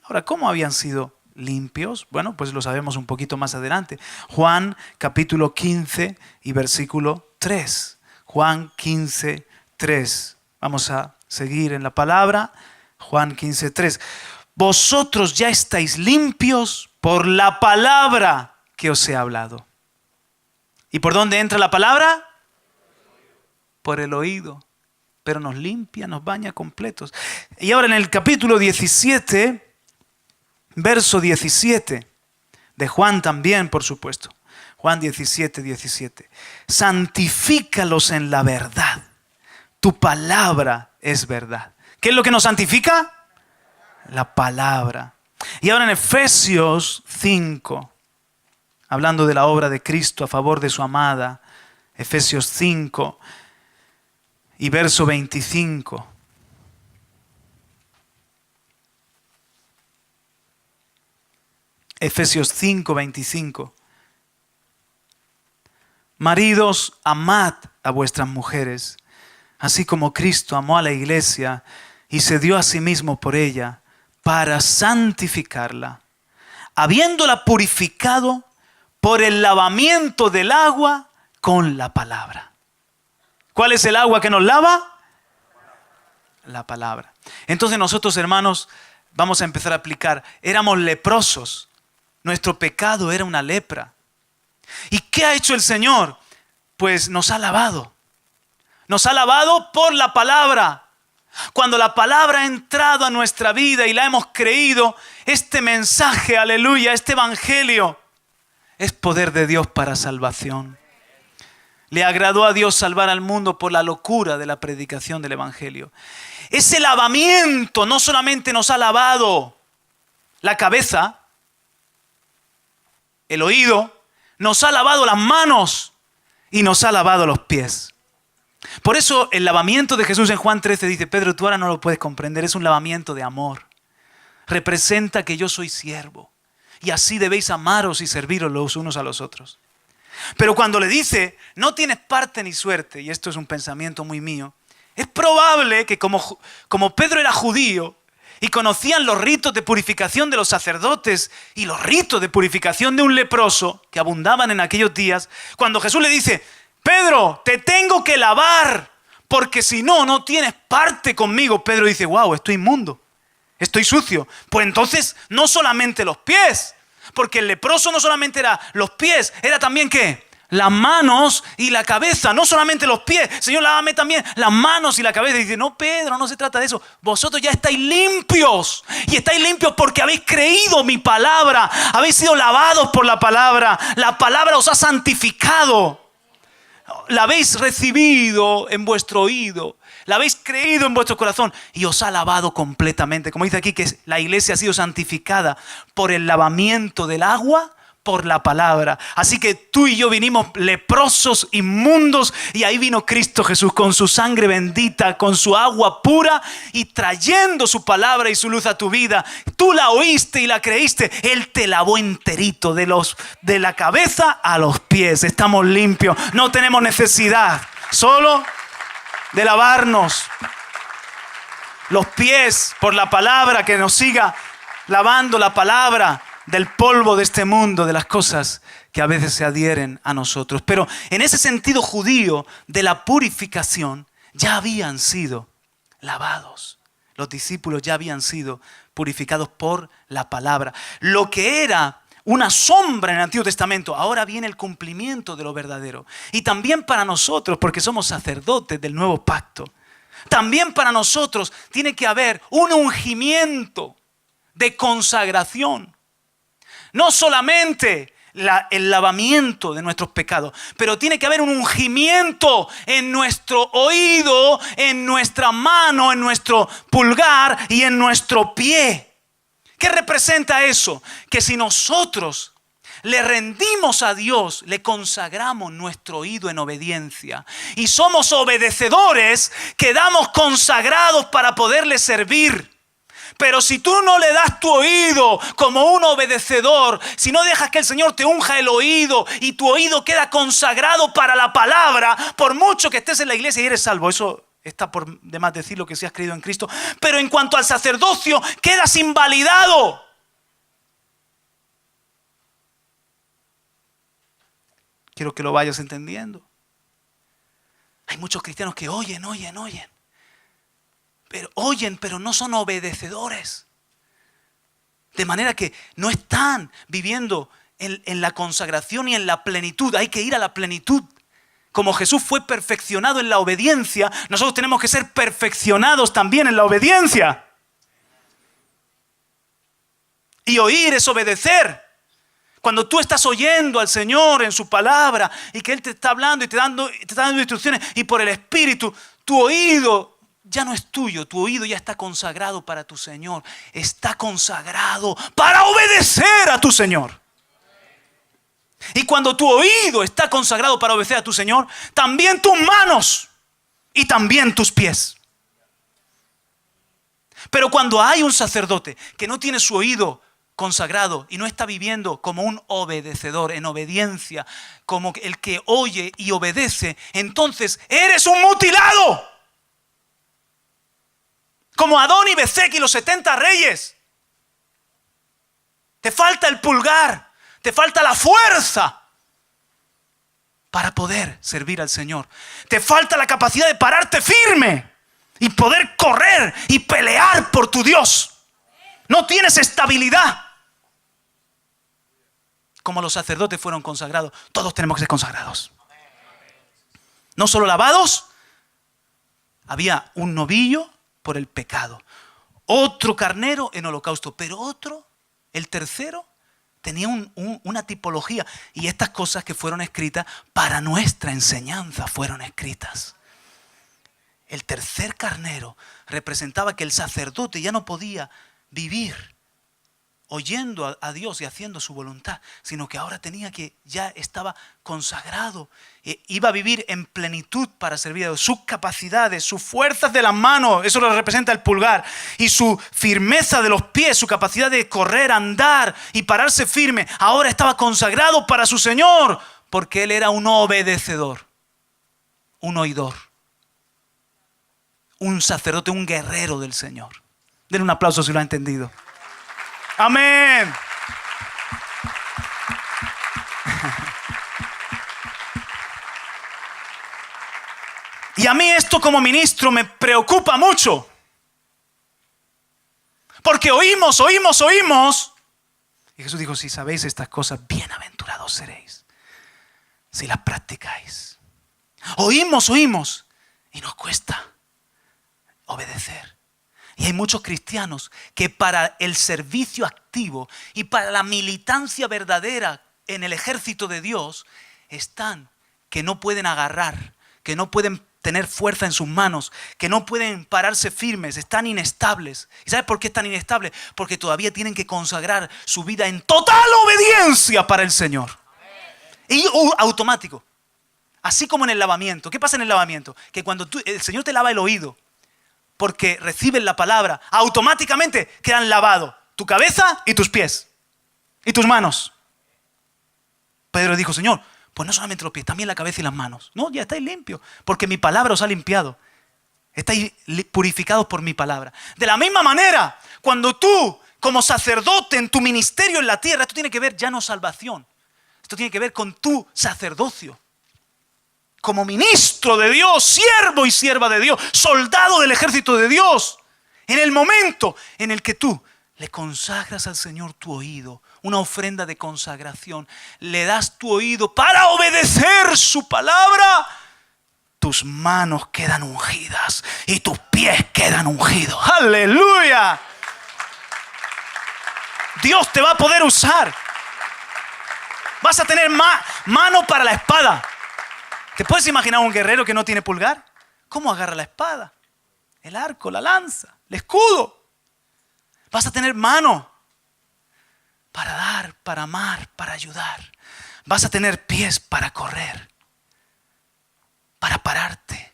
Ahora, ¿cómo habían sido limpios? Bueno, pues lo sabemos un poquito más adelante. Juan capítulo 15 y versículo 3. Juan 15, 3. Vamos a seguir en la palabra. Juan 15, 3. Vosotros ya estáis limpios por la palabra que os he hablado. ¿Y por dónde entra la palabra? Por el oído. Pero nos limpia, nos baña completos. Y ahora en el capítulo 17... verso 17, de Juan también, por supuesto. Juan 17, 17. Santifícalos en la verdad. Tu palabra es verdad. ¿Qué es lo que nos santifica? La palabra. Y ahora en Efesios 5, hablando de la obra de Cristo a favor de su amada. Efesios 5 y verso 25. Efesios 5, 25. Maridos, amad a vuestras mujeres, así como Cristo amó a la iglesia y se dio a sí mismo por ella, para santificarla, habiéndola purificado por el lavamiento del agua con la palabra. ¿Cuál es el agua que nos lava? La palabra. Entonces nosotros, hermanos, vamos a empezar a aplicar. Éramos leprosos. Nuestro pecado era una lepra. ¿Y qué ha hecho el Señor? Pues nos ha lavado. Nos ha lavado por la palabra. Cuando la palabra ha entrado a nuestra vida y la hemos creído, este mensaje, aleluya, este evangelio, es poder de Dios para salvación. Le agradó a Dios salvar al mundo por la locura de la predicación del evangelio. Ese lavamiento no solamente nos ha lavado la cabeza, el oído, nos ha lavado las manos y nos ha lavado los pies. Por eso el lavamiento de Jesús en Juan 13 dice: Pedro, tú ahora no lo puedes comprender, es un lavamiento de amor. Representa que yo soy siervo y así debéis amaros y serviros los unos a los otros. Pero cuando le dice: no tienes parte ni suerte, y esto es un pensamiento muy mío, es probable que como Pedro era judío y conocían los ritos de purificación de los sacerdotes y los ritos de purificación de un leproso que abundaban en aquellos días, cuando Jesús le dice: Pedro, te tengo que lavar, porque si no, no tienes parte conmigo. Pedro dice: wow, estoy inmundo, estoy sucio. Pues entonces no solamente los pies, porque el leproso no solamente era los pies, era también ¿qué? Las manos y la cabeza, no solamente los pies. Señor, lávame también las manos y la cabeza. Y dice: no, Pedro, no se trata de eso. Vosotros ya estáis limpios. Y estáis limpios porque habéis creído mi palabra. Habéis sido lavados por la palabra. La palabra os ha santificado. La habéis recibido en vuestro oído. La habéis creído en vuestro corazón. Y os ha lavado completamente. Como dice aquí, que la iglesia ha sido santificada por el lavamiento del agua, por la palabra. Así que tú y yo vinimos leprosos, inmundos, y ahí vino Cristo Jesús con su sangre bendita, con su agua pura, y trayendo su palabra y su luz a tu vida. Tú la oíste y la creíste. Él te lavó enterito, de la cabeza a los pies. Estamos limpios. No tenemos necesidad solo de lavarnos los pies por la palabra, que nos siga lavando la palabra del polvo de este mundo, de las cosas que a veces se adhieren a nosotros. Pero en ese sentido judío de la purificación, ya habían sido lavados. Los discípulos ya habían sido purificados por la palabra. Lo que era una sombra en el Antiguo Testamento. Ahora viene el cumplimiento de lo verdadero. Y también para nosotros, porque somos sacerdotes del nuevo pacto, también para nosotros tiene que haber un ungimiento de consagración. No solamente el lavamiento de nuestros pecados, pero tiene que haber un ungimiento en nuestro oído, en nuestra mano, en nuestro pulgar y en nuestro pie. ¿Qué representa eso? Que si nosotros le rendimos a Dios, le consagramos nuestro oído en obediencia y somos obedecedores, quedamos consagrados para poderle servir. Pero si tú no le das tu oído como un obedecedor, si no dejas que el Señor te unja el oído y tu oído queda consagrado para la palabra, por mucho que estés en la iglesia y eres salvo, eso está por demás decir lo que si has creído en Cristo, pero en cuanto al sacerdocio quedas invalidado. Quiero que lo vayas entendiendo. Hay muchos cristianos que oyen. Pero no son obedecedores. De manera que no están viviendo en la consagración y en la plenitud. Hay que ir a la plenitud. Como Jesús fue perfeccionado en la obediencia, nosotros tenemos que ser perfeccionados también en la obediencia. Y oír es obedecer. Cuando tú estás oyendo al Señor en su palabra y que Él te está hablando y te está dando instrucciones y por el Espíritu, tu oído ya no es tuyo, tu oído ya está consagrado para tu Señor. Está consagrado para obedecer a tu Señor. Y cuando tu oído está consagrado para obedecer a tu Señor, también tus manos y también tus pies. Pero cuando hay un sacerdote que no tiene su oído consagrado y no está viviendo como un obedecedor, en obediencia, como el que oye y obedece, entonces eres un mutilado. Como Adón y Bezek y los 70 reyes. Te falta el pulgar. Te falta la fuerza para poder servir al Señor. Te falta la capacidad de pararte firme y poder correr y pelear por tu Dios. No tienes estabilidad. Como los sacerdotes fueron consagrados, todos tenemos que ser consagrados. No solo lavados, había un novillo por el pecado, otro carnero en holocausto, pero otro, el tercero, tenía una tipología, y estas cosas que fueron escritas para nuestra enseñanza fueron escritas. El tercer carnero representaba que el sacerdote ya no podía vivir oyendo a Dios y haciendo su voluntad, sino que ahora ya estaba consagrado, iba a vivir en plenitud para servir a Dios. Sus capacidades, sus fuerzas de las manos, eso lo representa el pulgar, y su firmeza de los pies, su capacidad de correr, andar y pararse firme, ahora estaba consagrado para su Señor, porque él era un obedecedor, un oidor, un sacerdote, un guerrero del Señor. Denle un aplauso si lo ha entendido. Amén. Y a mí esto como ministro me preocupa mucho. Porque oímos. Y Jesús dijo, si sabéis estas cosas, bienaventurados seréis si las practicáis. Oímos y nos cuesta obedecer. Y hay muchos cristianos que para el servicio activo y para la militancia verdadera en el ejército de Dios que no pueden agarrar, que no pueden tener fuerza en sus manos, que no pueden pararse firmes, están inestables. ¿Y sabes por qué están inestables? Porque todavía tienen que consagrar su vida en total obediencia para el Señor. Y automático. Así como en el lavamiento. ¿Qué pasa en el lavamiento? Que cuando el Señor te lava el oído, porque reciben la palabra, automáticamente quedan lavados tu cabeza y tus pies y tus manos. Pedro dijo, Señor, pues no solamente los pies, también la cabeza y las manos. No, ya estáis limpios, porque mi palabra os ha limpiado. Estáis purificados por mi palabra. De la misma manera, cuando tú, como sacerdote en tu ministerio en la tierra, esto tiene que ver ya no salvación. Esto tiene que ver con tu sacerdocio. Como ministro de Dios, siervo y sierva de Dios, soldado del ejército de Dios. En el momento en el que tú le consagras al Señor tu oído, una ofrenda de consagración, le das tu oído para obedecer su palabra, tus manos quedan ungidas y tus pies quedan ungidos. ¡Aleluya! Dios te va a poder usar. Vas a tener mano para la espada. ¿Te puedes imaginar un guerrero que no tiene pulgar? ¿Cómo agarra la espada? El arco, la lanza, el escudo. Vas a tener mano para dar, para amar, para ayudar. Vas a tener pies para correr, para pararte,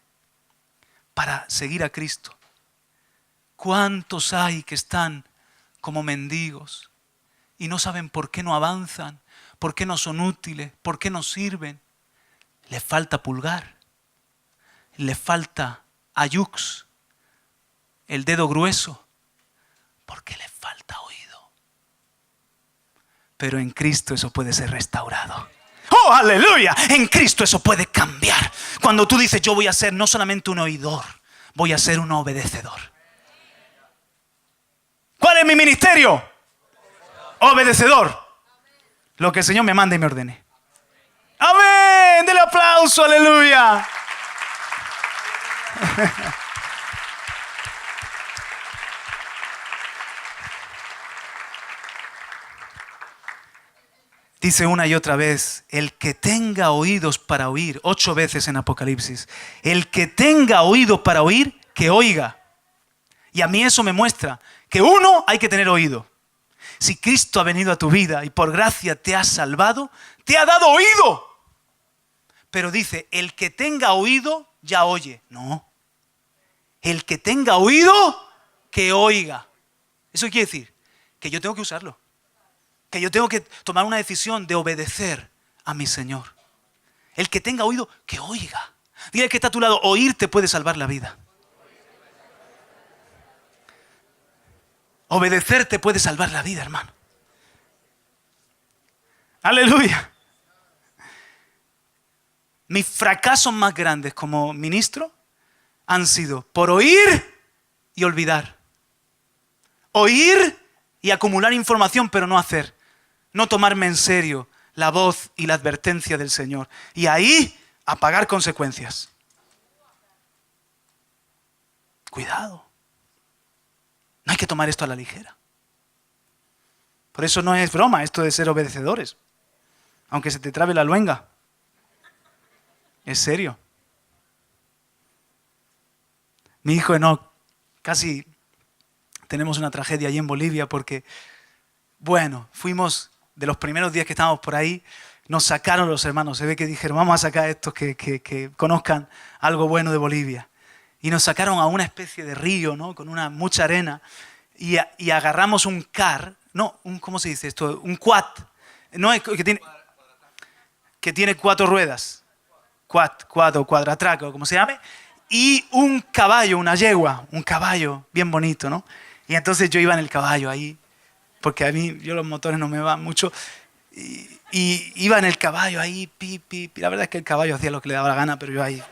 para seguir a Cristo. ¿Cuántos hay que están como mendigos y no saben por qué no avanzan, por qué no son útiles, por qué no sirven? Les falta pulgar, les falta ayux, el dedo grueso, porque les falta oído. Pero en Cristo eso puede ser restaurado. ¡Oh, aleluya! En Cristo eso puede cambiar. Cuando tú dices, yo voy a ser no solamente un oidor, voy a ser un obedecedor. ¿Cuál es mi ministerio? Obedecedor. Lo que el Señor me manda y me ordene. ¡Amén! ¡Dele aplauso! ¡Aleluya! Dice una y otra vez, el que tenga oídos para oír, 8 veces en Apocalipsis. El que tenga oído para oír, que oiga. Y a mí eso me muestra que uno, hay que tener oído. Si Cristo ha venido a tu vida y por gracia te ha salvado, te ha dado oído. Pero dice, el que tenga oído, ya oye. No. El que tenga oído, que oiga. Eso quiere decir que yo tengo que usarlo. Que yo tengo que tomar una decisión de obedecer a mi Señor. El que tenga oído, que oiga. Dile al que está a tu lado, oír te puede salvar la vida. Obedecer te puede salvar la vida, hermano. Aleluya. Mis fracasos más grandes como ministro han sido por oír y olvidar. Oír y acumular información, pero no hacer. No tomarme en serio la voz y la advertencia del Señor. Y ahí a pagar consecuencias. Cuidado. No hay que tomar esto a la ligera. Por eso no es broma esto de ser obedecedores. Aunque se te trabe la luenga. Es serio. Mi hijo Enoch, casi tenemos una tragedia allí en Bolivia porque, bueno, fuimos de los primeros días que estábamos por ahí, nos sacaron los hermanos. Se ve que dijeron, vamos a sacar a estos que conozcan algo bueno de Bolivia. Y nos sacaron a una especie de río, ¿no? Con mucha arena. Y agarramos un car, no, ¿cómo se dice esto? Un quad. No, que tiene 4 ruedas. Quad o cuadratraco, como se llame. Y un caballo, una yegua, un caballo bien bonito, ¿no? Y entonces yo iba en el caballo ahí, porque a mí, los motores no me van mucho. Y iba en el caballo ahí, pi. La verdad es que el caballo hacía lo que le daba la gana, pero yo ahí.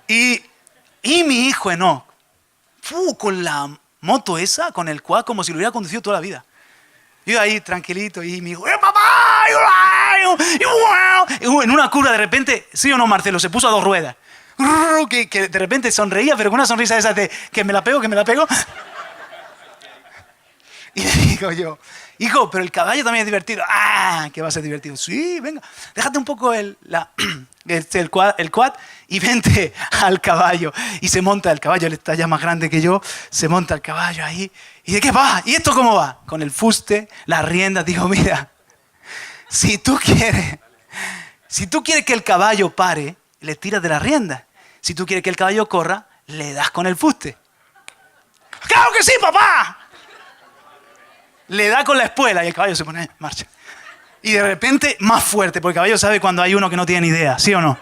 Y mi hijo Enoch, con la moto esa, con el quad, como si lo hubiera conducido toda la vida. Yo ahí tranquilito y mi hijo, papá! Y en una curva de repente, ¿sí o no, Marcelo? Se puso a 2 ruedas. Que de repente sonreía, pero con una sonrisa esa de que me la pego. Y le digo yo, hijo, pero el caballo también es divertido. ¡Ah! Que va a ser divertido. Sí, venga, déjate un poco el quad y vente al caballo. Y se monta el caballo, él está ya más grande que yo, se monta el caballo ahí. ¿Y de qué va? ¿Y esto cómo va? Con el fuste, las riendas. Digo, mira, si tú quieres que el caballo pare, le tiras de la rienda. Si tú quieres que el caballo corra, le das con el fuste. ¡Claro que sí, papá! Le da con la espuela y el caballo se pone en marcha. Y de repente, más fuerte, porque el caballo sabe cuando hay uno que no tiene ni idea, ¿sí o no?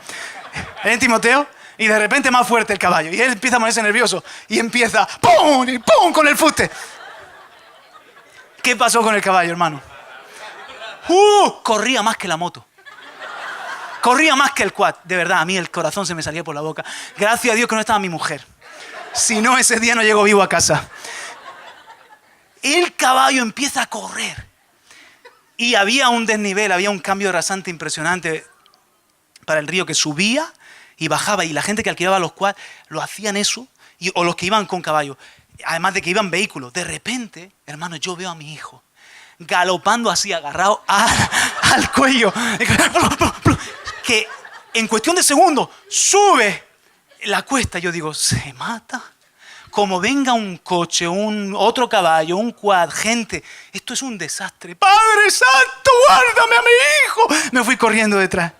¿En Timoteo? Y de repente más fuerte el caballo. Y él empieza a ponerse nervioso y empieza ¡pum! Y ¡pum! Con el fuste. ¿Qué pasó con el caballo, hermano? Corría más que la moto. Corría más que el quad. De verdad, a mí el corazón se me salía por la boca. Gracias a Dios que no estaba mi mujer. Si no, ese día no llego vivo a casa. El caballo empieza a correr. Y había un desnivel, había un cambio rasante impresionante para el río que subía y bajaba. Y la gente que alquilaba los quads lo hacían eso, o los que iban con caballo. Además de que iban vehículos. De repente, hermano, yo veo a mi hijo galopando así, agarrado al cuello. Que en cuestión de segundos sube la cuesta. Yo digo, ¿se mata? Como venga un coche, otro caballo, un quad, gente, esto es un desastre. ¡Padre Santo, guárdame a mi hijo! Me fui corriendo detrás.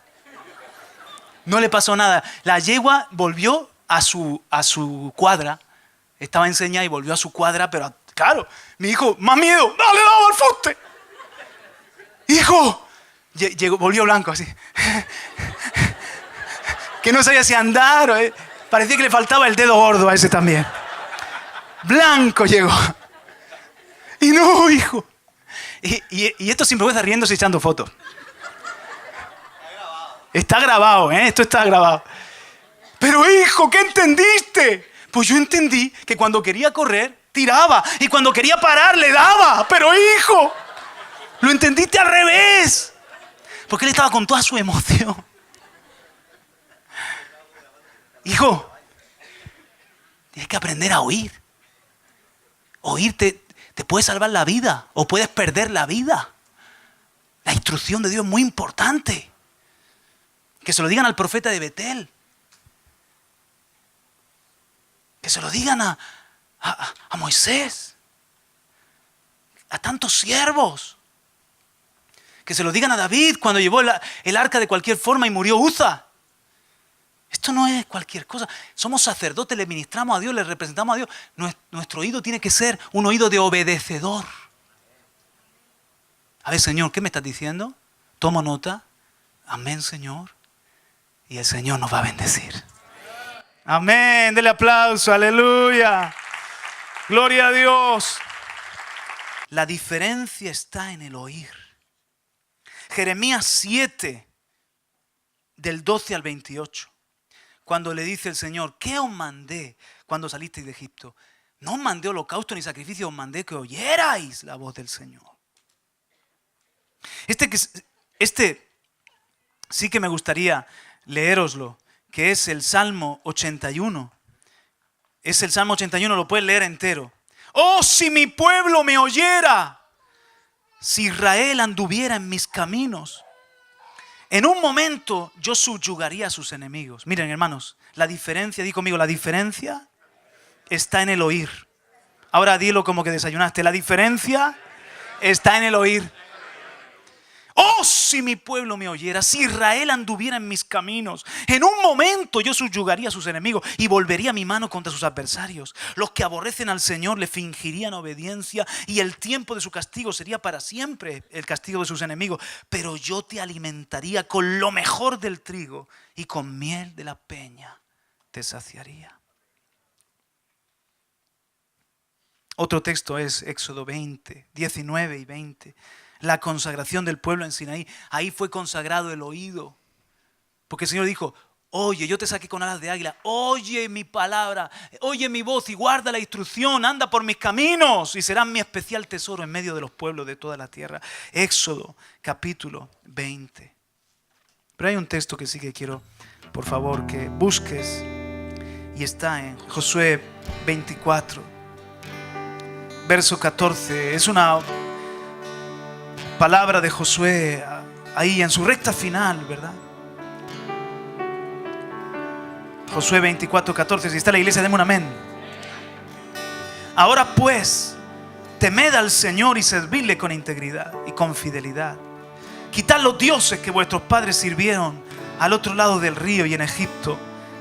No le pasó nada. La yegua volvió a su cuadra. Estaba enseñada y volvió a su cuadra, pero claro, mi hijo, más miedo, dale, dale al fuste. Hijo, volvió blanco así. Que no sabía si andar. Parecía que le faltaba el dedo gordo a ese también. Blanco llegó. Y no, hijo. Y esto sinvergüenza riéndose y echando fotos. Está grabado, esto está grabado. Pero hijo, ¿qué entendiste? Pues yo entendí que cuando quería correr, tiraba. Y cuando quería parar, le daba. Pero hijo, lo entendiste al revés. Porque él estaba con toda su emoción. Hijo, tienes que aprender a oír. Oír te puede salvar la vida o puedes perder la vida. La instrucción de Dios es muy importante. Que se lo digan al profeta de Betel. Que se lo digan a Moisés. A tantos siervos. Que se lo digan a David cuando llevó el arca de cualquier forma y murió Uza. Esto no es cualquier cosa. Somos sacerdotes, le ministramos a Dios, le representamos a Dios. Nuestro oído tiene que ser un oído de obedecedor. A ver, Señor, ¿qué me estás diciendo? Tomo nota. Amén, Señor. Y el Señor nos va a bendecir. Amén. Dele aplauso. Aleluya. Gloria a Dios. La diferencia está en el oír. Jeremías 7, del 12 al 28. Cuando le dice el Señor, ¿qué os mandé cuando salisteis de Egipto? No os mandé holocausto ni sacrificio, os mandé que oyerais la voz del Señor. Este sí que me gustaría leéroslo, que es el Salmo 81. Es el Salmo 81, lo puedes leer entero. ¡Oh, si mi pueblo me oyera! Si Israel anduviera en mis caminos. En un momento yo subyugaría a sus enemigos. Miren, hermanos, la diferencia, di conmigo, la diferencia está en el oír. Ahora dilo como que desayunaste. La diferencia está en el oír. Oh, si mi pueblo me oyera, si Israel anduviera en mis caminos, en un momento yo subyugaría a sus enemigos y volvería mi mano contra sus adversarios. Los que aborrecen al Señor le fingirían obediencia y el tiempo de su castigo sería para siempre el castigo de sus enemigos. Pero yo te alimentaría con lo mejor del trigo y con miel de la peña te saciaría. Otro texto es Éxodo 20, 19 y 20. La consagración del pueblo en Sinaí. Ahí fue consagrado el oído. Porque el Señor dijo, oye, yo te saqué con alas de águila. Oye mi palabra, oye mi voz y guarda la instrucción. Anda por mis caminos y serás mi especial tesoro en medio de los pueblos de toda la tierra. Éxodo capítulo 20. Pero hay un texto que sí que quiero, por favor, que busques. Y está en Josué 24, verso 14. Es una palabra de Josué ahí en su recta final, ¿verdad? Josué 24, 14. Si está la iglesia, deme un amén. Ahora pues, temed al Señor y servidle con integridad y con fidelidad. Quitad los dioses que vuestros padres sirvieron al otro lado del río y en Egipto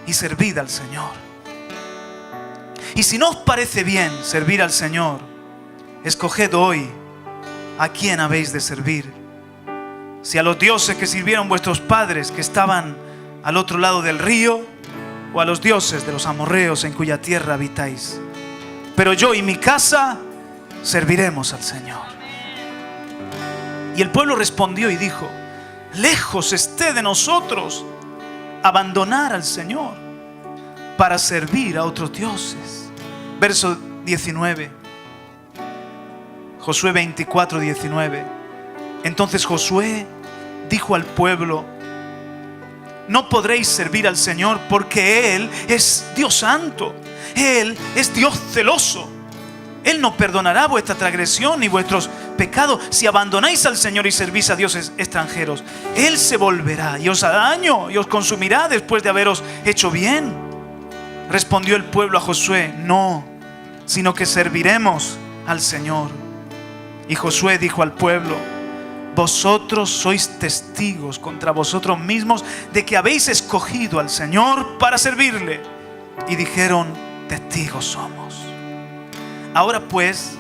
y servid al Señor. Y si no os parece bien servir al Señor, escoged hoy a quién habéis de servir. Si a los dioses que sirvieron vuestros padres que estaban al otro lado del río, o a los dioses de los amorreos en cuya tierra habitáis. Pero yo y mi casa serviremos al Señor. Y el pueblo respondió y dijo, lejos esté de nosotros abandonar al Señor para servir a otros dioses. Verso 19. Josué 24, 19. Entonces Josué dijo al pueblo: no podréis servir al Señor, porque Él es Dios santo. Él es Dios celoso. Él no perdonará vuestra transgresión ni vuestros pecados si abandonáis al Señor y servís a dioses extranjeros. Él se volverá y os hará daño y os consumirá después de haberos hecho bien. Respondió el pueblo a Josué: no, sino que serviremos al Señor. Y Josué dijo al pueblo: vosotros sois testigos contra vosotros mismos de que habéis escogido al Señor para servirle. Y dijeron: testigos somos. Ahora pues,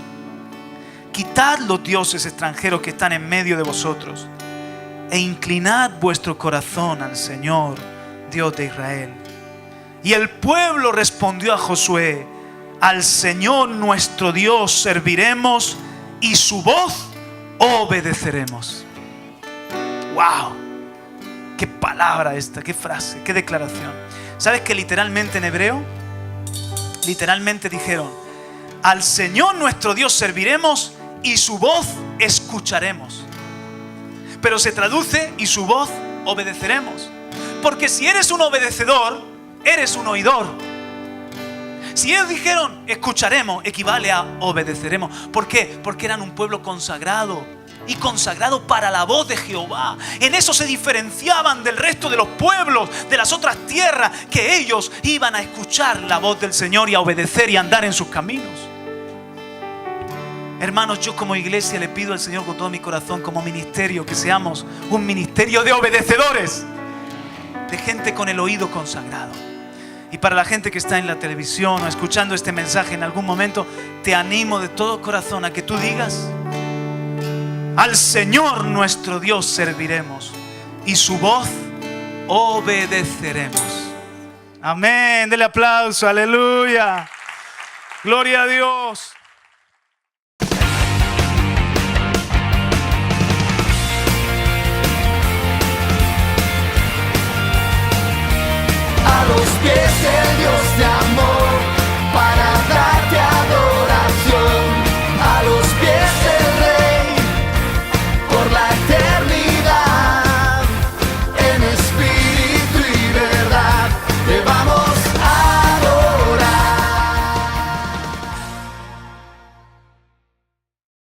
quitad los dioses extranjeros que están en medio de vosotros e inclinad vuestro corazón al Señor, Dios de Israel. Y el pueblo respondió a Josué: al Señor nuestro Dios serviremos y su voz obedeceremos. ¡Wow! ¡Qué palabra esta! ¡Qué frase! ¡Qué declaración! ¿Sabes que literalmente en hebreo? Literalmente dijeron: al Señor nuestro Dios serviremos y su voz escucharemos. Pero se traduce: y su voz obedeceremos. Porque si eres un obedecedor, eres un oidor. Si ellos dijeron escucharemos, equivale a obedeceremos. ¿Por qué? Porque eran un pueblo consagrado y consagrado para la voz de Jehová. En eso se diferenciaban del resto de los pueblos, de las otras tierras, que ellos iban a escuchar la voz del Señor y a obedecer y a andar en sus caminos. Hermanos, yo como iglesia le pido al Señor con todo mi corazón, como ministerio, que seamos un ministerio de obedecedores, de gente con el oído consagrado. Y para la gente que está en la televisión o escuchando este mensaje en algún momento, te animo de todo corazón a que tú digas: al Señor nuestro Dios serviremos y su voz obedeceremos. Amén. Dele aplauso. Aleluya. Gloria a Dios.